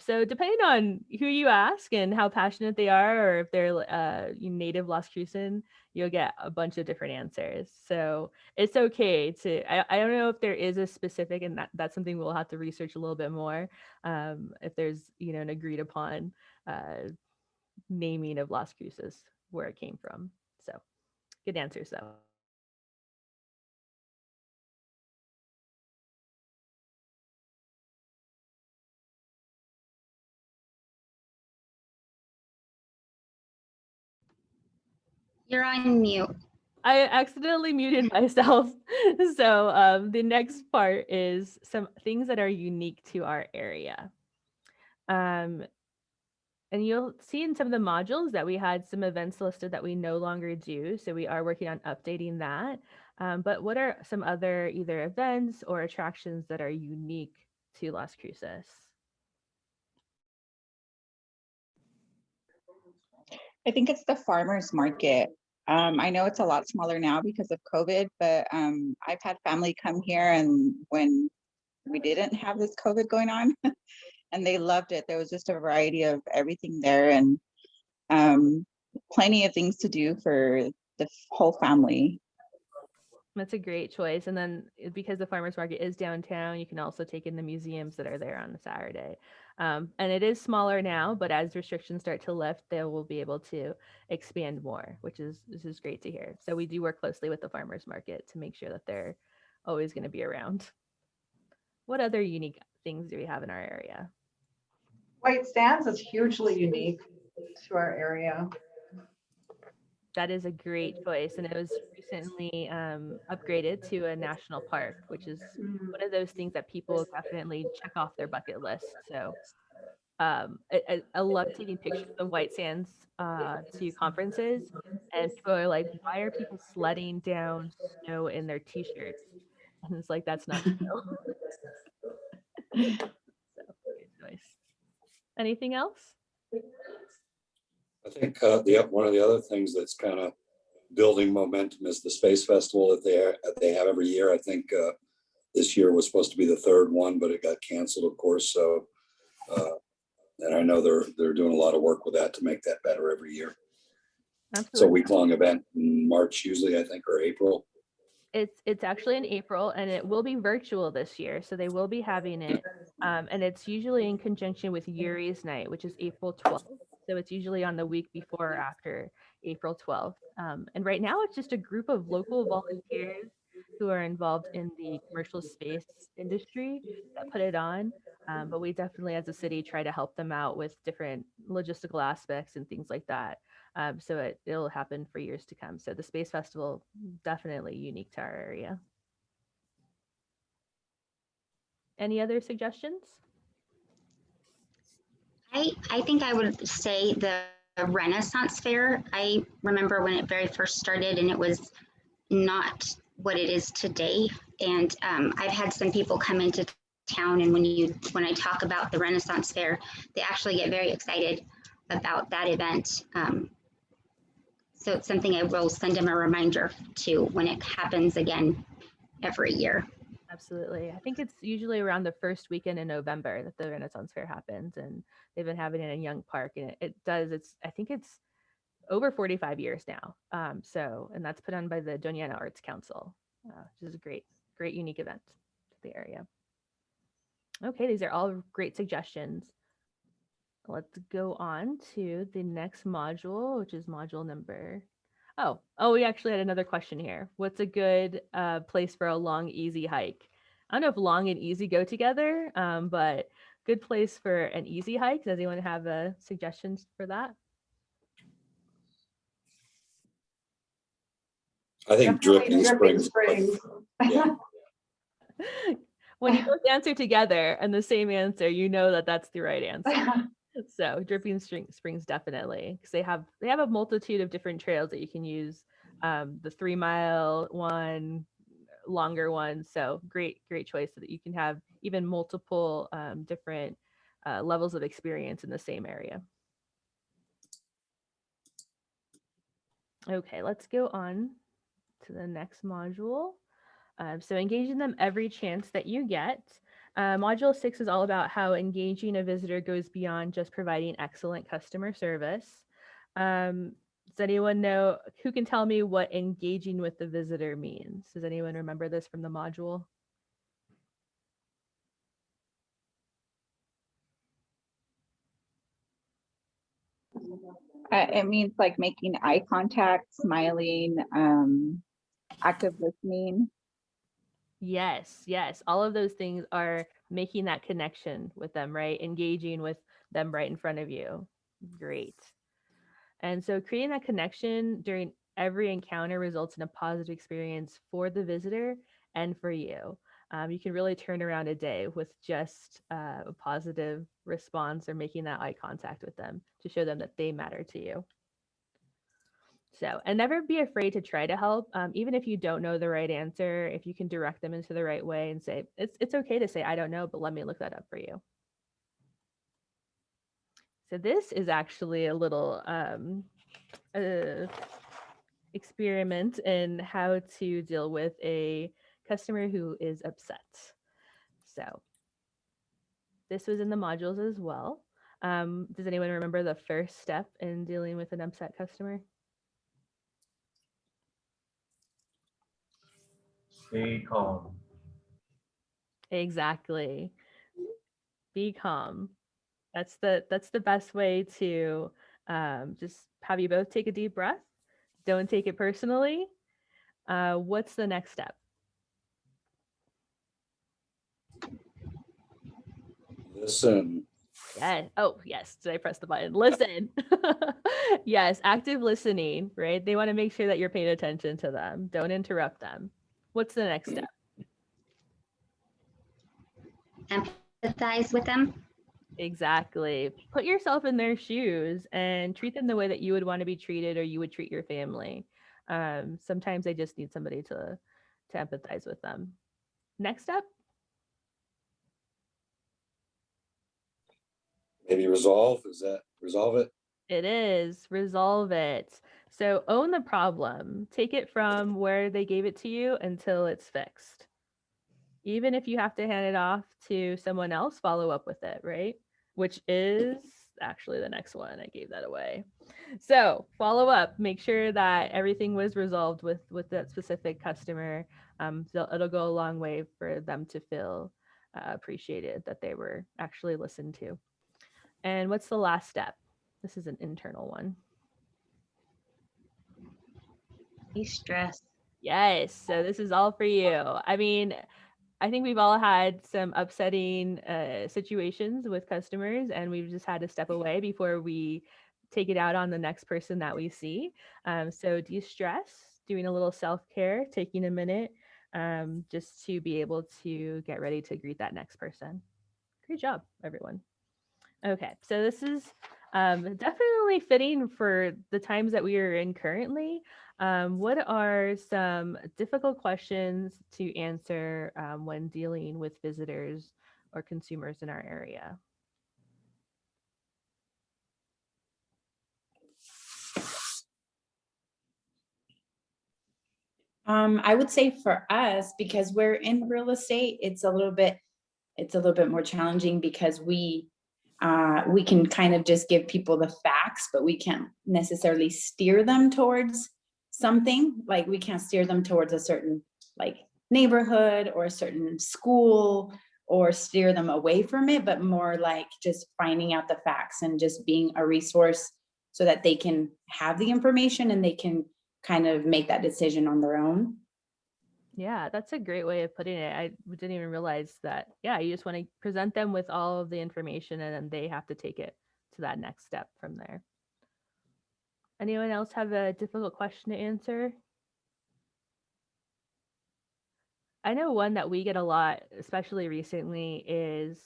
So depending on who you ask and how passionate they are, or if they're native Las Crucen, you'll get a bunch of different answers. So it's okay to, I don't know if there is a specific, and that's something we'll have to research a little bit more, if there's, an agreed upon naming of Las Cruces, where it came from. So good answers though. You're on mute. I accidentally muted myself. So the next part is some things that are unique to our area. And you'll see in some of the modules that we had some events listed that we no longer do. So we are working on updating that. But what are some other either events or attractions that are unique to Las Cruces? I think it's the farmers market. I know it's a lot smaller now because of COVID, but I've had family come here and when we didn't have this COVID going on and they loved it. There was just a variety of everything there. And Plenty of things to do for the whole family. That's a great choice. And then because the farmers market is downtown, you can also take in the museums that are there on a Saturday. And it is smaller now, but as restrictions start to lift, they will be able to expand more, this is great to hear. So we do work closely with the farmers market to make sure that they're always going to be around. What other unique things do we have in our area? White Sands is hugely unique to our area. That is a great choice, and it was recently upgraded to a national park, which is one of those things that people definitely check off their bucket list. So I love taking pictures of White Sands to conferences, and people are like, why are people sledding down snow in their t-shirts? And it's like, that's not snow. So good choice. Anything else? I think one of the other things that's kind of building momentum is the Space Festival that they have every year. I think this year was supposed to be the third one, but it got canceled, of course. So, and I know they're doing a lot of work with that to make that better every year. Absolutely. It's a week-long event in March usually, I think, or April. It's actually in April, and it will be virtual this year, so they will be having it. And it's usually in conjunction with Yuri's Night, which is April 12th. So it's usually on the week before or after April 12th. And right now it's just a group of local volunteers who are involved in the commercial space industry that put it on. But we definitely, as a city, try to help them out with different logistical aspects and things like that. So it'll happen for years to come. So the Space Festival, definitely unique to our area. Any other suggestions? I think I would say the Renaissance Fair. I remember when it very first started and it was not what it is today. And I've had some people come into town, and when I talk about the Renaissance Fair, they actually get very excited about that event. So it's something I will send them a reminder to when it happens again every year. Absolutely. I think it's usually around the first weekend in November that the Renaissance Fair happens, and they've been having it in Young Park, and I think it's over 45 years now. And that's put on by the Doñana Arts Council, which is a great, unique event to the area. Okay, these are all great suggestions. Let's go on to the next module, which is module number. Oh, we actually had another question here. What's a good place for a long, easy hike? I don't know if long and easy go together, but good place for an easy hike. Does anyone have suggestions for that? I think Dripping Springs. Yeah. When you both answer together and the same answer, you know that that's the right answer. So Dripping Springs definitely, because they have a multitude of different trails that you can use. The 3-mile one, longer one. So great choice so that you can have even multiple different levels of experience in the same area. Okay, let's go on to the next module. So engaging them every chance that you get. Module 6 is all about how engaging a visitor goes beyond just providing excellent customer service. Does anyone know, who can tell me what engaging with the visitor means? Does anyone remember this from the module? It means like making eye contact, smiling, active listening. Yes. All of those things are making that connection with them, right? Engaging with them right in front of you. Great. And so creating that connection during every encounter results in a positive experience for the visitor and for you. You can really turn around a day with just a positive response or making that eye contact with them to show them that they matter to you. So, and never be afraid to try to help. Even if you don't know the right answer, if you can direct them into the right way and say, it's okay to say, I don't know, but let me look that up for you. So this is actually a little experiment in how to deal with a customer who is upset. So this was in the modules as well. Does anyone remember the first step in dealing with an upset customer? Stay calm. Exactly. Be calm. That's the best way to just have you both take a deep breath. Don't take it personally. What's the next step? Listen. Yeah. Oh, yes. Did I press the button? Listen. Yes, active listening, right? They want to make sure that you're paying attention to them. Don't interrupt them. What's the next step? Empathize with them. Exactly. Put yourself in their shoes and treat them the way that you would want to be treated or you would treat your family. Sometimes they just need somebody to empathize with them. Next step? Maybe resolve. Is that resolve it? It is. Resolve it. So own the problem. Take it from where they gave it to you until it's fixed. Even if you have to hand it off to someone else, follow up with it, right? Which is actually the next one. I gave that away. So follow up. Make sure that everything was resolved with that specific customer. So it'll go a long way for them to feel appreciated, that they were actually listened to. And what's the last step? This is an internal one. De-stress. Yes. So this is all for you. I mean, I think we've all had some upsetting situations with customers, and we've just had to step away before we take it out on the next person that we see. So de-stress, doing a little self-care, taking a minute just to be able to get ready to greet that next person. Great job, everyone. Okay, so this is definitely fitting for the times that we are in currently. What are some difficult questions to answer when dealing with visitors or consumers in our area? I would say for us, because we're in real estate, it's a little bit more challenging because we can kind of just give people the facts, but we can't necessarily steer them towards something. Like we can't steer them towards a certain like neighborhood or a certain school or steer them away from it, but more like just finding out the facts and just being a resource so that they can have the information and they can kind of make that decision on their own. Yeah, that's a great way of putting it. I didn't even realize that. Yeah, you just want to present them with all of the information and then they have to take it to that next step from there. Anyone else have a difficult question to answer? I know one that we get a lot, especially recently, is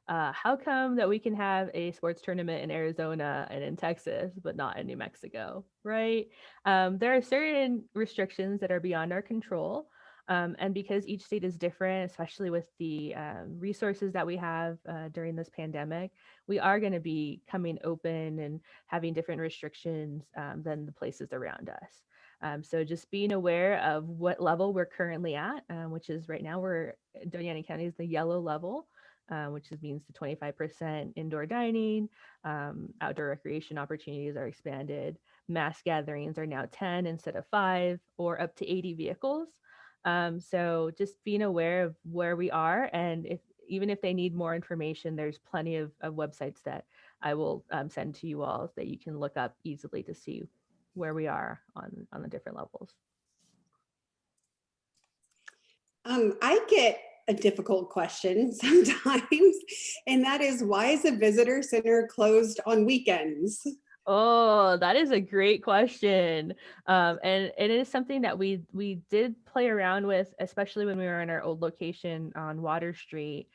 how come that we can have a sports tournament in Arizona and in Texas, but not in New Mexico, right? There are certain restrictions that are beyond our control. And because each state is different, especially with the resources that we have during this pandemic, we are going to be coming open and having different restrictions than the places around us. So just being aware of what level we're currently at, which is right now Doña Ana County is the yellow level, which means the 25% indoor dining, outdoor recreation opportunities are expanded. Mass gatherings are now 10 instead of 5 or up to 80 vehicles. So just being aware of where we are, and even if they need more information, there's plenty of websites that I will send to you all that you can look up easily to see where we are on the different levels. I get a difficult question sometimes, and that is, why is a visitor center closed on weekends? Oh, that is a great question. And it is something that we did play around with, especially when we were in our old location on Water Street,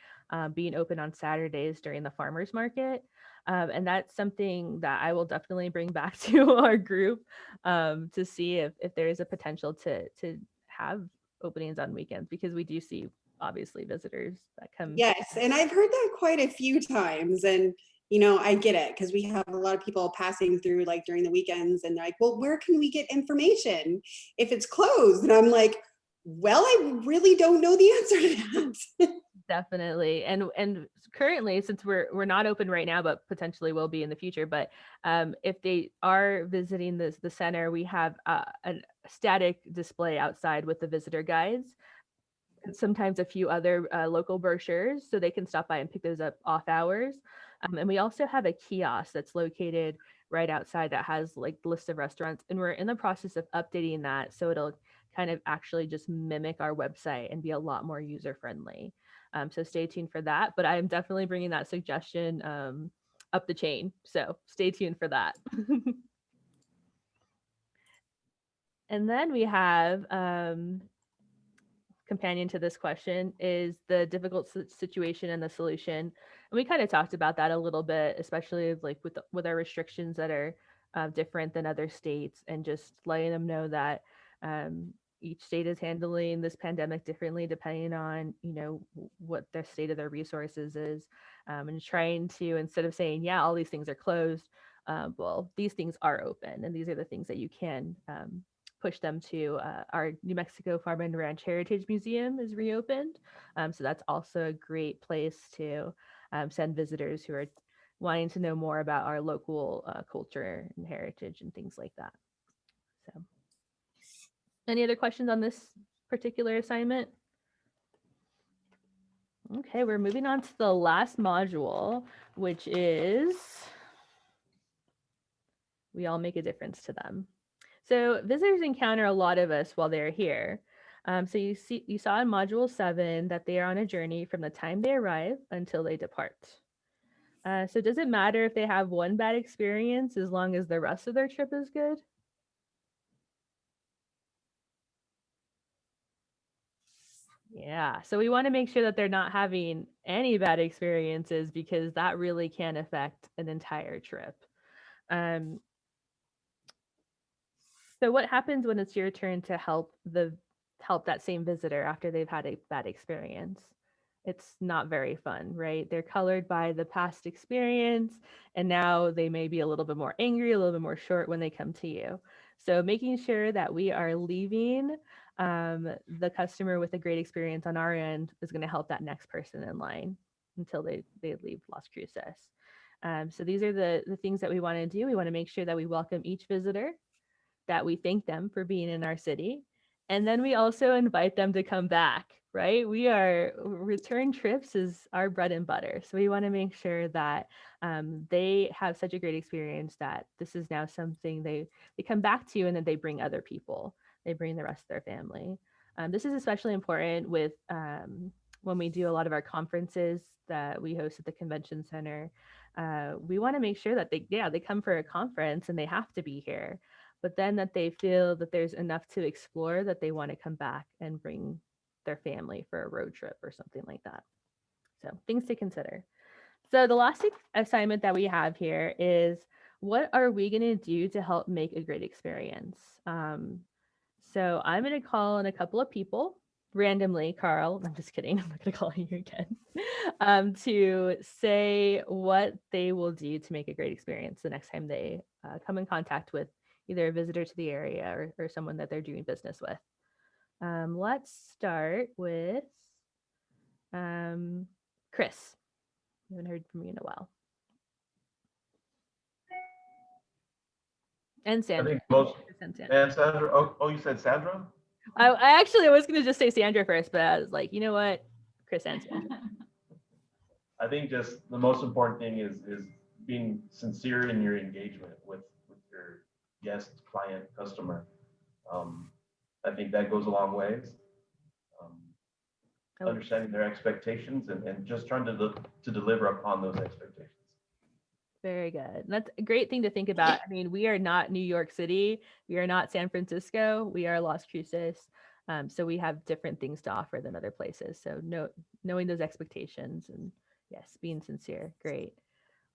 being open on Saturdays during the farmers market. And that's something that I will definitely bring back to our group to see if there is a potential to have openings on weekends, because we do see obviously visitors that come. Yes, and I've heard that quite a few times, and you know, I get it because we have a lot of people passing through like during the weekends, and they're like, well, where can we get information if it's closed? And I'm like, well, I really don't know the answer to that. Definitely. And currently, since we're not open right now, but potentially will be in the future, but if they are visiting the center, we have a static display outside with the visitor guides, and sometimes a few other local brochures, so they can stop by and pick those up off hours. And we also have a kiosk that's located right outside that has like lists of restaurants, and we're in the process of updating that so it'll kind of actually just mimic our website and be a lot more user friendly. So stay tuned for that. But I am definitely bringing that suggestion up the chain. So stay tuned for that. And then we have companion to this question is the difficult situation and the solution. And we kind of talked about that a little bit, especially like with our restrictions that are different than other states, and just letting them know that each state is handling this pandemic differently depending on what the state of their resources is, and trying to, instead of saying all these things are closed, well, these things are open and these are the things that you can push them to. Our New Mexico Farm and Ranch Heritage Museum is reopened. So that's also a great place to send visitors who are wanting to know more about our local culture and heritage and things like that. So any other questions on this particular assignment? Okay, we're moving on to the last module, which is we all make a difference to them. So visitors encounter a lot of us while they're here. So you saw in module 7 that they are on a journey from the time they arrive until they depart. So does it matter if they have one bad experience as long as the rest of their trip is good? Yeah, so we want to make sure that they're not having any bad experiences, because that really can affect an entire trip. So what happens when it's your turn to help that same visitor after they've had a bad experience? It's not very fun, right? They're colored by the past experience, and now they may be a little bit more angry, a little bit more short when they come to you. So making sure that we are leaving the customer with a great experience on our end is going to help that next person in line until they leave Las Cruces. So these are the things that we want to do. We want to make sure that we welcome each visitor, that we thank them for being in our city, and then we also invite them to come back, right? Return trips is our bread and butter. So we want to make sure that they have such a great experience that this is now something they come back to, and then they bring other people. They bring the rest of their family. This is especially important with when we do a lot of our conferences that we host at the convention center. We want to make sure that they come for a conference and they have to be here, but then that they feel that there's enough to explore that they want to come back and bring their family for a road trip or something like that. So things to consider. So the last assignment that we have here is, what are we going to do to help make a great experience? So I'm going to call in a couple of people randomly. Carl, I'm just kidding. I'm not going to call you again, to say what they will do to make a great experience the next time they come in contact with either a visitor to the area or someone that they're doing business with. Let's start with Chris. I haven't heard from you in a while. And Sandra. I think most, and Sandra. Oh, you said Sandra? I actually was going to just say Sandra first, but I was like, you know what? Chris and Sandra. I think just the most important thing is being sincere in your engagement with your guest, client, customer. I think that goes a long ways. Understanding their expectations and just trying to deliver upon those expectations. Very good. That's a great thing to think about. I mean, we are not New York City. We are not San Francisco. We are Las Cruces. So we have different things to offer than other places. So knowing those expectations and yes, being sincere. Great.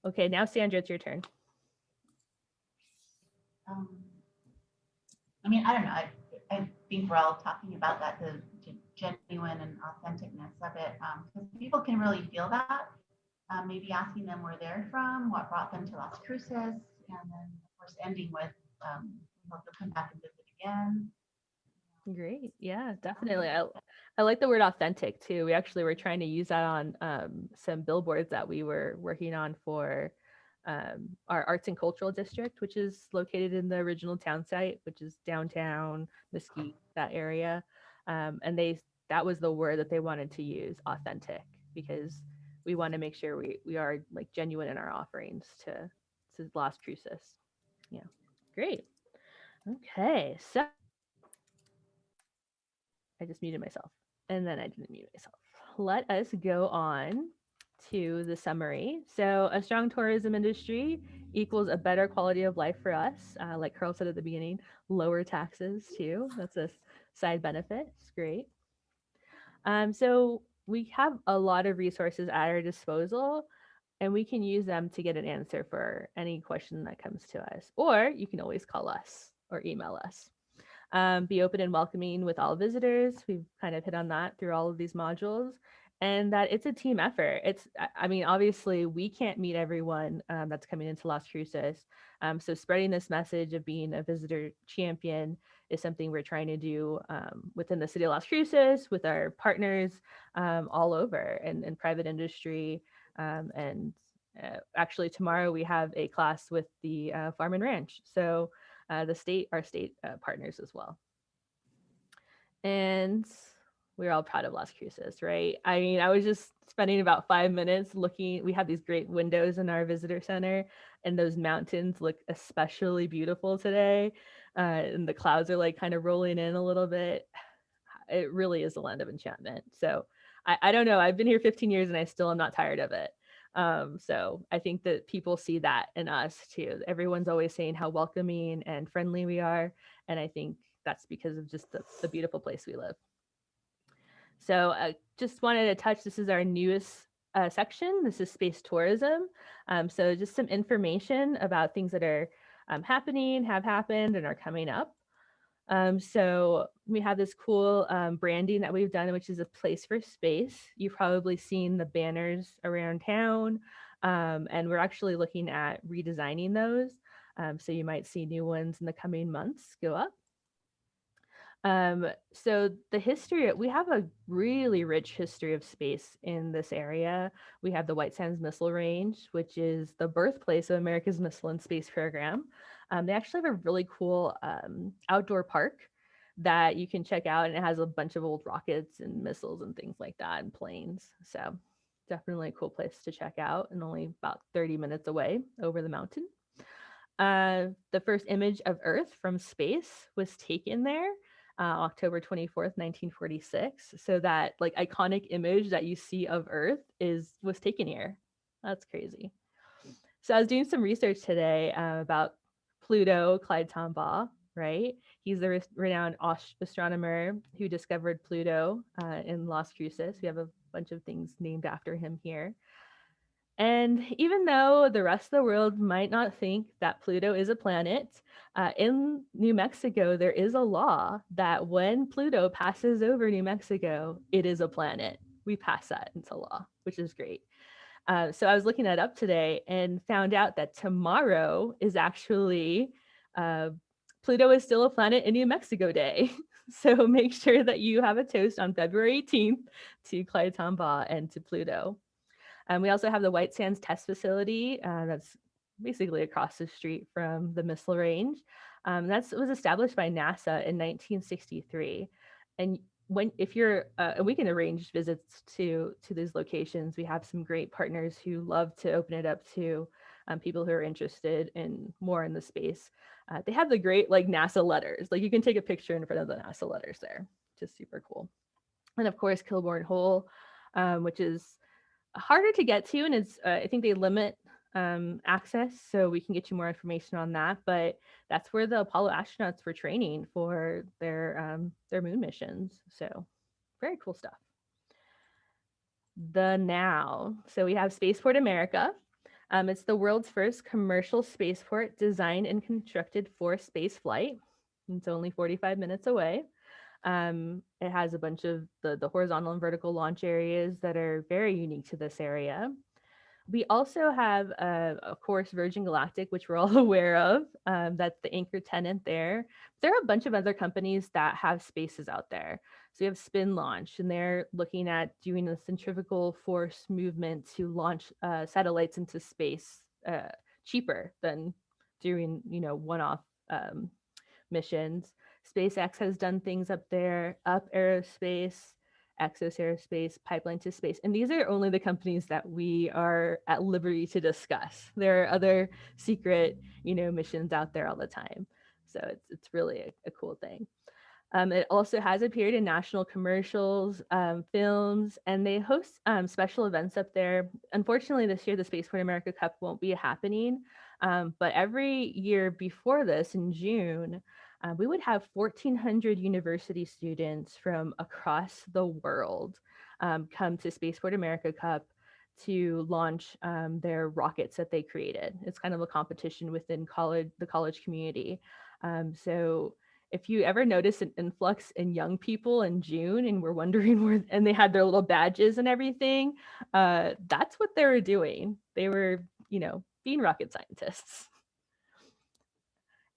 Okay, now Sandra, it's your turn. I mean, I don't know. I think we're all talking about that, the genuine and authenticness of it, because people can really feel that. Maybe asking them where they're from, what brought them to Las Cruces, and then of course ending with, we hope they'll come back and visit again. Great. Yeah, definitely. I like the word authentic too. We actually were trying to use that on some billboards that we were working on for our arts and cultural district, which is located in the original town site, which is downtown Mesquite, that area. And that was the word that they wanted to use, authentic, because we want to make sure we are like genuine in our offerings to Las Cruces. Yeah. Great. Okay. So I just muted myself and then I didn't mute myself. Let us go on to the summary. So, a strong tourism industry equals a better quality of life for us. Like Carl said at the beginning, lower taxes too. That's a side benefit. It's great. So, we have a lot of resources at our disposal and we can use them to get an answer for any question that comes to us. Or you can always call us or email us. Be open and welcoming with all visitors. We've kind of hit on that through all of these modules, and that it's a team effort. I mean, obviously, we can't meet everyone that's coming into Las Cruces. So spreading this message of being a visitor champion is something we're trying to do within the city of Las Cruces, with our partners all over and private industry. And actually, tomorrow we have a class with the Farm and Ranch. So our state partners as well. And we're all proud of Las Cruces, right? I mean, I was just spending about 5 minutes looking. We have these great windows in our visitor center, and those mountains look especially beautiful today. And the clouds are like kind of rolling in a little bit. It really is a land of enchantment. So I don't know. I've been here 15 years and I still am not tired of it. So I think that people see that in us too. Everyone's always saying how welcoming and friendly we are. And I think that's because of just the beautiful place we live. So I just wanted to touch, this is our newest section. This is space tourism. So just some information about things that are happening, have happened, and are coming up. So we have this cool branding that we've done, which is a place for space. You've probably seen the banners around town, and we're actually looking at redesigning those. So you might see new ones in the coming months go up. So the history, we have a really rich history of space in this area. We have the White Sands Missile Range, which is the birthplace of America's Missile and Space Program. They actually have a really cool outdoor park that you can check out, and it has a bunch of old rockets and missiles and things like that and planes. So definitely a cool place to check out, and only about 30 minutes away over the mountain. The first image of Earth from space was taken there October 24th, 1946. So that like iconic image that you see of Earth was taken here. That's crazy. So I was doing some research today about Pluto, Clyde Tombaugh, right? He's the renowned astronomer who discovered Pluto in Las Cruces. We have a bunch of things named after him here. And even though the rest of the world might not think that Pluto is a planet, in New Mexico, there is a law that when Pluto passes over New Mexico, it is a planet. We pass that into law, which is great. So I was looking that up today and found out that tomorrow is actually Pluto is still a planet in New Mexico Day. So make sure that you have a toast on February 18th to Clyde Tombaugh and to Pluto. We also have the White Sands Test Facility that's basically across the street from the missile range. That was established by NASA in 1963. And if you're, and we can arrange visits to these locations. We have some great partners who love to open it up to people who are interested in more in the space. They have the great like NASA letters. Like you can take a picture in front of the NASA letters there, which is super cool. And of course, Kilbourne Hole, which is harder to get to, and it's I think they limit access, so we can get you more information on that. But that's where the Apollo astronauts were training for their moon missions. So very cool stuff. So we have Spaceport America. It's the world's first commercial spaceport designed and constructed for space flight. It's only 45 minutes away. It has a bunch of the horizontal and vertical launch areas that are very unique to this area. We also have, of course, Virgin Galactic, which we're all aware of. That's the anchor tenant there. There are a bunch of other companies that have spaces out there. So we have Spin Launch, and they're looking at doing a centrifugal force movement to launch satellites into space cheaper than doing, one-off missions. SpaceX has done things up there, Up Aerospace, Exos Aerospace, Pipeline to Space. And these are only the companies that we are at liberty to discuss. There are other secret, missions out there all the time. So it's really a cool thing. It also has appeared in national commercials, films, and they host special events up there. Unfortunately, this year the Spaceport America Cup won't be happening, but every year before this in June, we would have 1,400 university students from across the world come to Spaceport America Cup to launch their rockets that they created. It's kind of a competition within the college community. So if you ever notice an influx in young people in June and we're wondering where, and they had their little badges and everything, that's what they were doing. They were, being rocket scientists.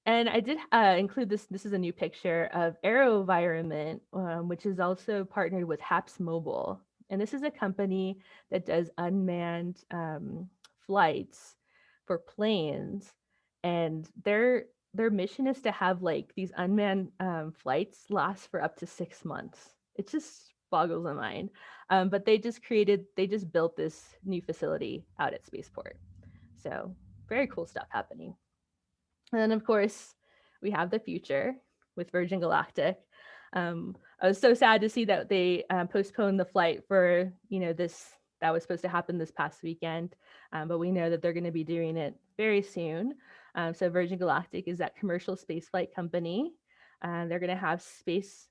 And I did include this. This is a new picture of AeroVironment, which is also partnered with HAPS Mobile. And this is a company that does unmanned flights for planes. And their mission is to have like these unmanned flights last for up to 6 months. It just boggles the mind. But they just built this new facility out at Spaceport. So very cool stuff happening. And then, of course, we have the future with Virgin Galactic. I was so sad to see that they postponed the flight for, that was supposed to happen this past weekend. But we know that they're going to be doing it very soon. So Virgin Galactic is that commercial spaceflight company. They're going to have space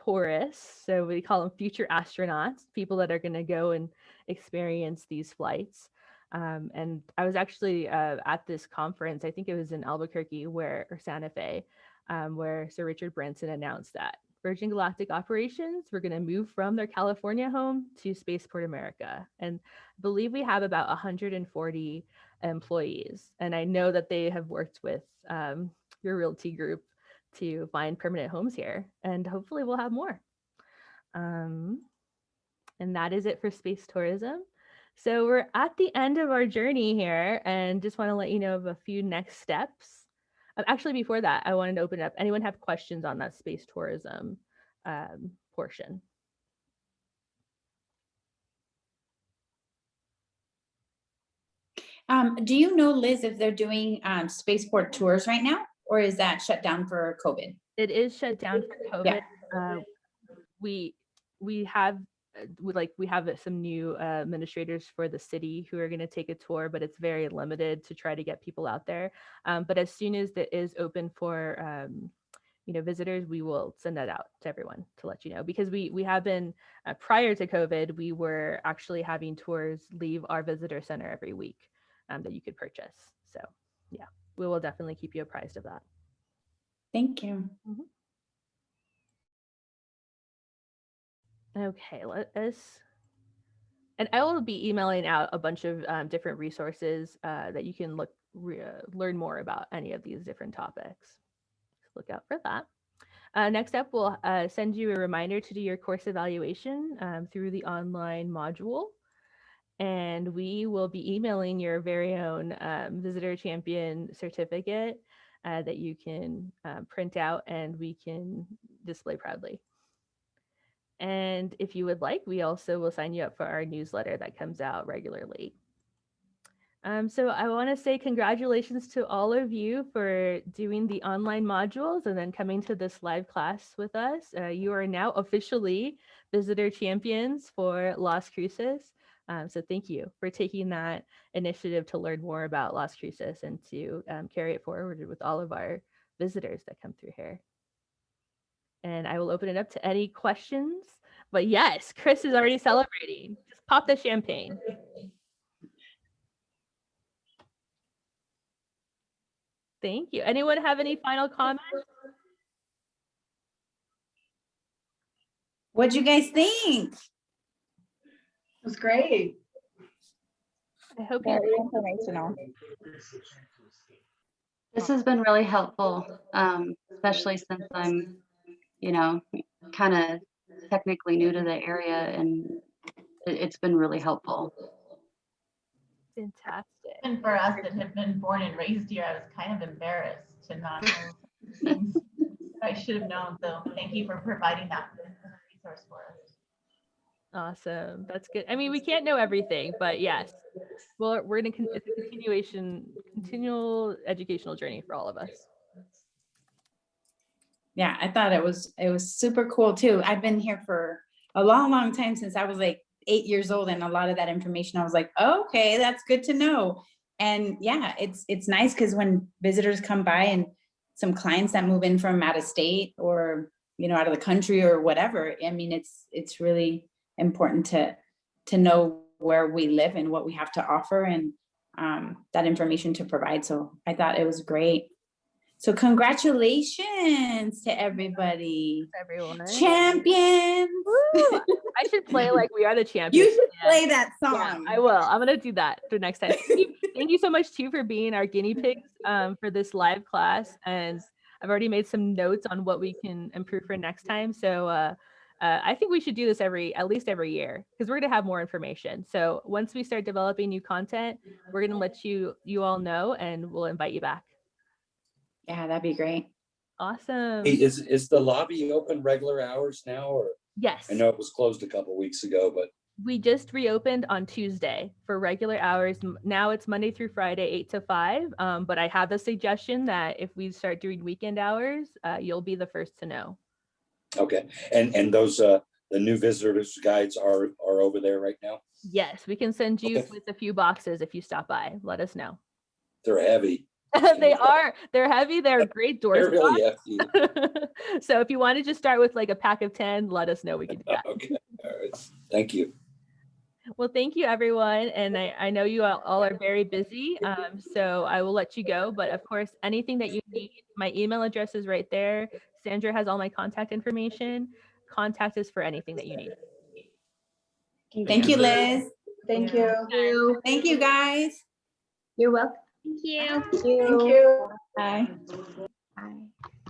tourists. So we call them future astronauts, people that are going to go and experience these flights. And I was actually at this conference, I think it was in Albuquerque or Santa Fe, where Sir Richard Branson announced that Virgin Galactic operations were going to move from their California home to Spaceport America. And I believe we have about 140 employees. And I know that they have worked with your Realty group to find permanent homes here. And hopefully we'll have more. And that is it for space tourism. So we're at the end of our journey here and just want to let you know of a few next steps. Actually, before that, I wanted to open it up. Anyone have questions on that space tourism portion? Do you know, Liz, if they're doing spaceport tours right now, or is that shut down for COVID? It is shut down for COVID. Yeah. We have some new administrators for the city who are going to take a tour, but it's very limited to try to get people out there. But as soon as it is open for visitors, we will send that out to everyone to let you know, because we have been prior to COVID, we were actually having tours leave our visitor center every week that you could purchase. So yeah, we will definitely keep you apprised of that. Thank you. Mm-hmm. Okay, let us, and I will be emailing out a bunch of different resources that you can learn more about any of these different topics. So look out for that. Next up, we'll send you a reminder to do your course evaluation through the online module. And we will be emailing your very own Visitor Champion certificate that you can print out and we can display proudly. And if you would like, we also will sign you up for our newsletter that comes out regularly. So I want to say congratulations to all of you for doing the online modules and then coming to this live class with us. You are now officially visitor champions for Las Cruces. So thank you for taking that initiative to learn more about Las Cruces and to carry it forward with all of our visitors that come through here. And I will open it up to any questions. But yes, Chris is already celebrating. Just pop the champagne. Thank you. Anyone have any final comments? What'd you guys think? It was great. I hope you Very informational. This has been really helpful, especially since I'm, you know, kind of technically new to the area, and it's been really helpful. fantastic. And for us that have been born and raised here, I was kind of embarrassed to not know things I should have known. So thank you for providing that resource for us. Awesome. That's good. I mean, we can't know everything, but yes. Well, we're gonna it's a continual educational journey for all of us. Yeah, I thought it was super cool too. I've been here for a long time, since I was like 8 years old, and a lot of that information I was like, okay, that's good to know. And yeah, it's nice because when visitors come by, and some clients that move in from out of state, or out of the country or whatever, I mean, it's really important to know where we live and what we have to offer, and that information to provide. So I thought it was great. So congratulations to everybody. Everyone. Champions. Woo! I should play like we are the champions. You should Yeah. play that Yeah, song. I will. I'm gonna do that the next time. Thank you so much too for being our guinea pigs for this live class. And I've already made some notes on what we can improve for next time. So I think we should do this at least every year, because we're gonna have more information. So once we start developing new content, we're gonna let you all know, and we'll invite you back. Yeah, that'd be great. Awesome. Hey, is the lobby open regular hours now, or? Yes. I know it was closed a couple weeks ago, but We just reopened on Tuesday for regular hours. Now it's Monday through Friday, 8 to 5. But I have a suggestion that if we start doing weekend hours, you'll be the first to know. okay. And those the new visitors guides are over there right now? Yes, we can send you Okay. with a few boxes if you stop by. Let us know. They're heavy. They're heavy. They're great doors. They're really heavy. So if you want to just start with like a pack of 10, let us know. We can do that. Okay. All right. Thank you. Well, thank you, everyone. And I know you all are very busy, so I will let you go. But of course, anything that you need, my email address is right there. Sandra has all my contact information. Contact us for anything that you need. Thank you, Liz. Thank you. Thank you, guys. You're welcome. Thank you. Thank you. Bye. Bye.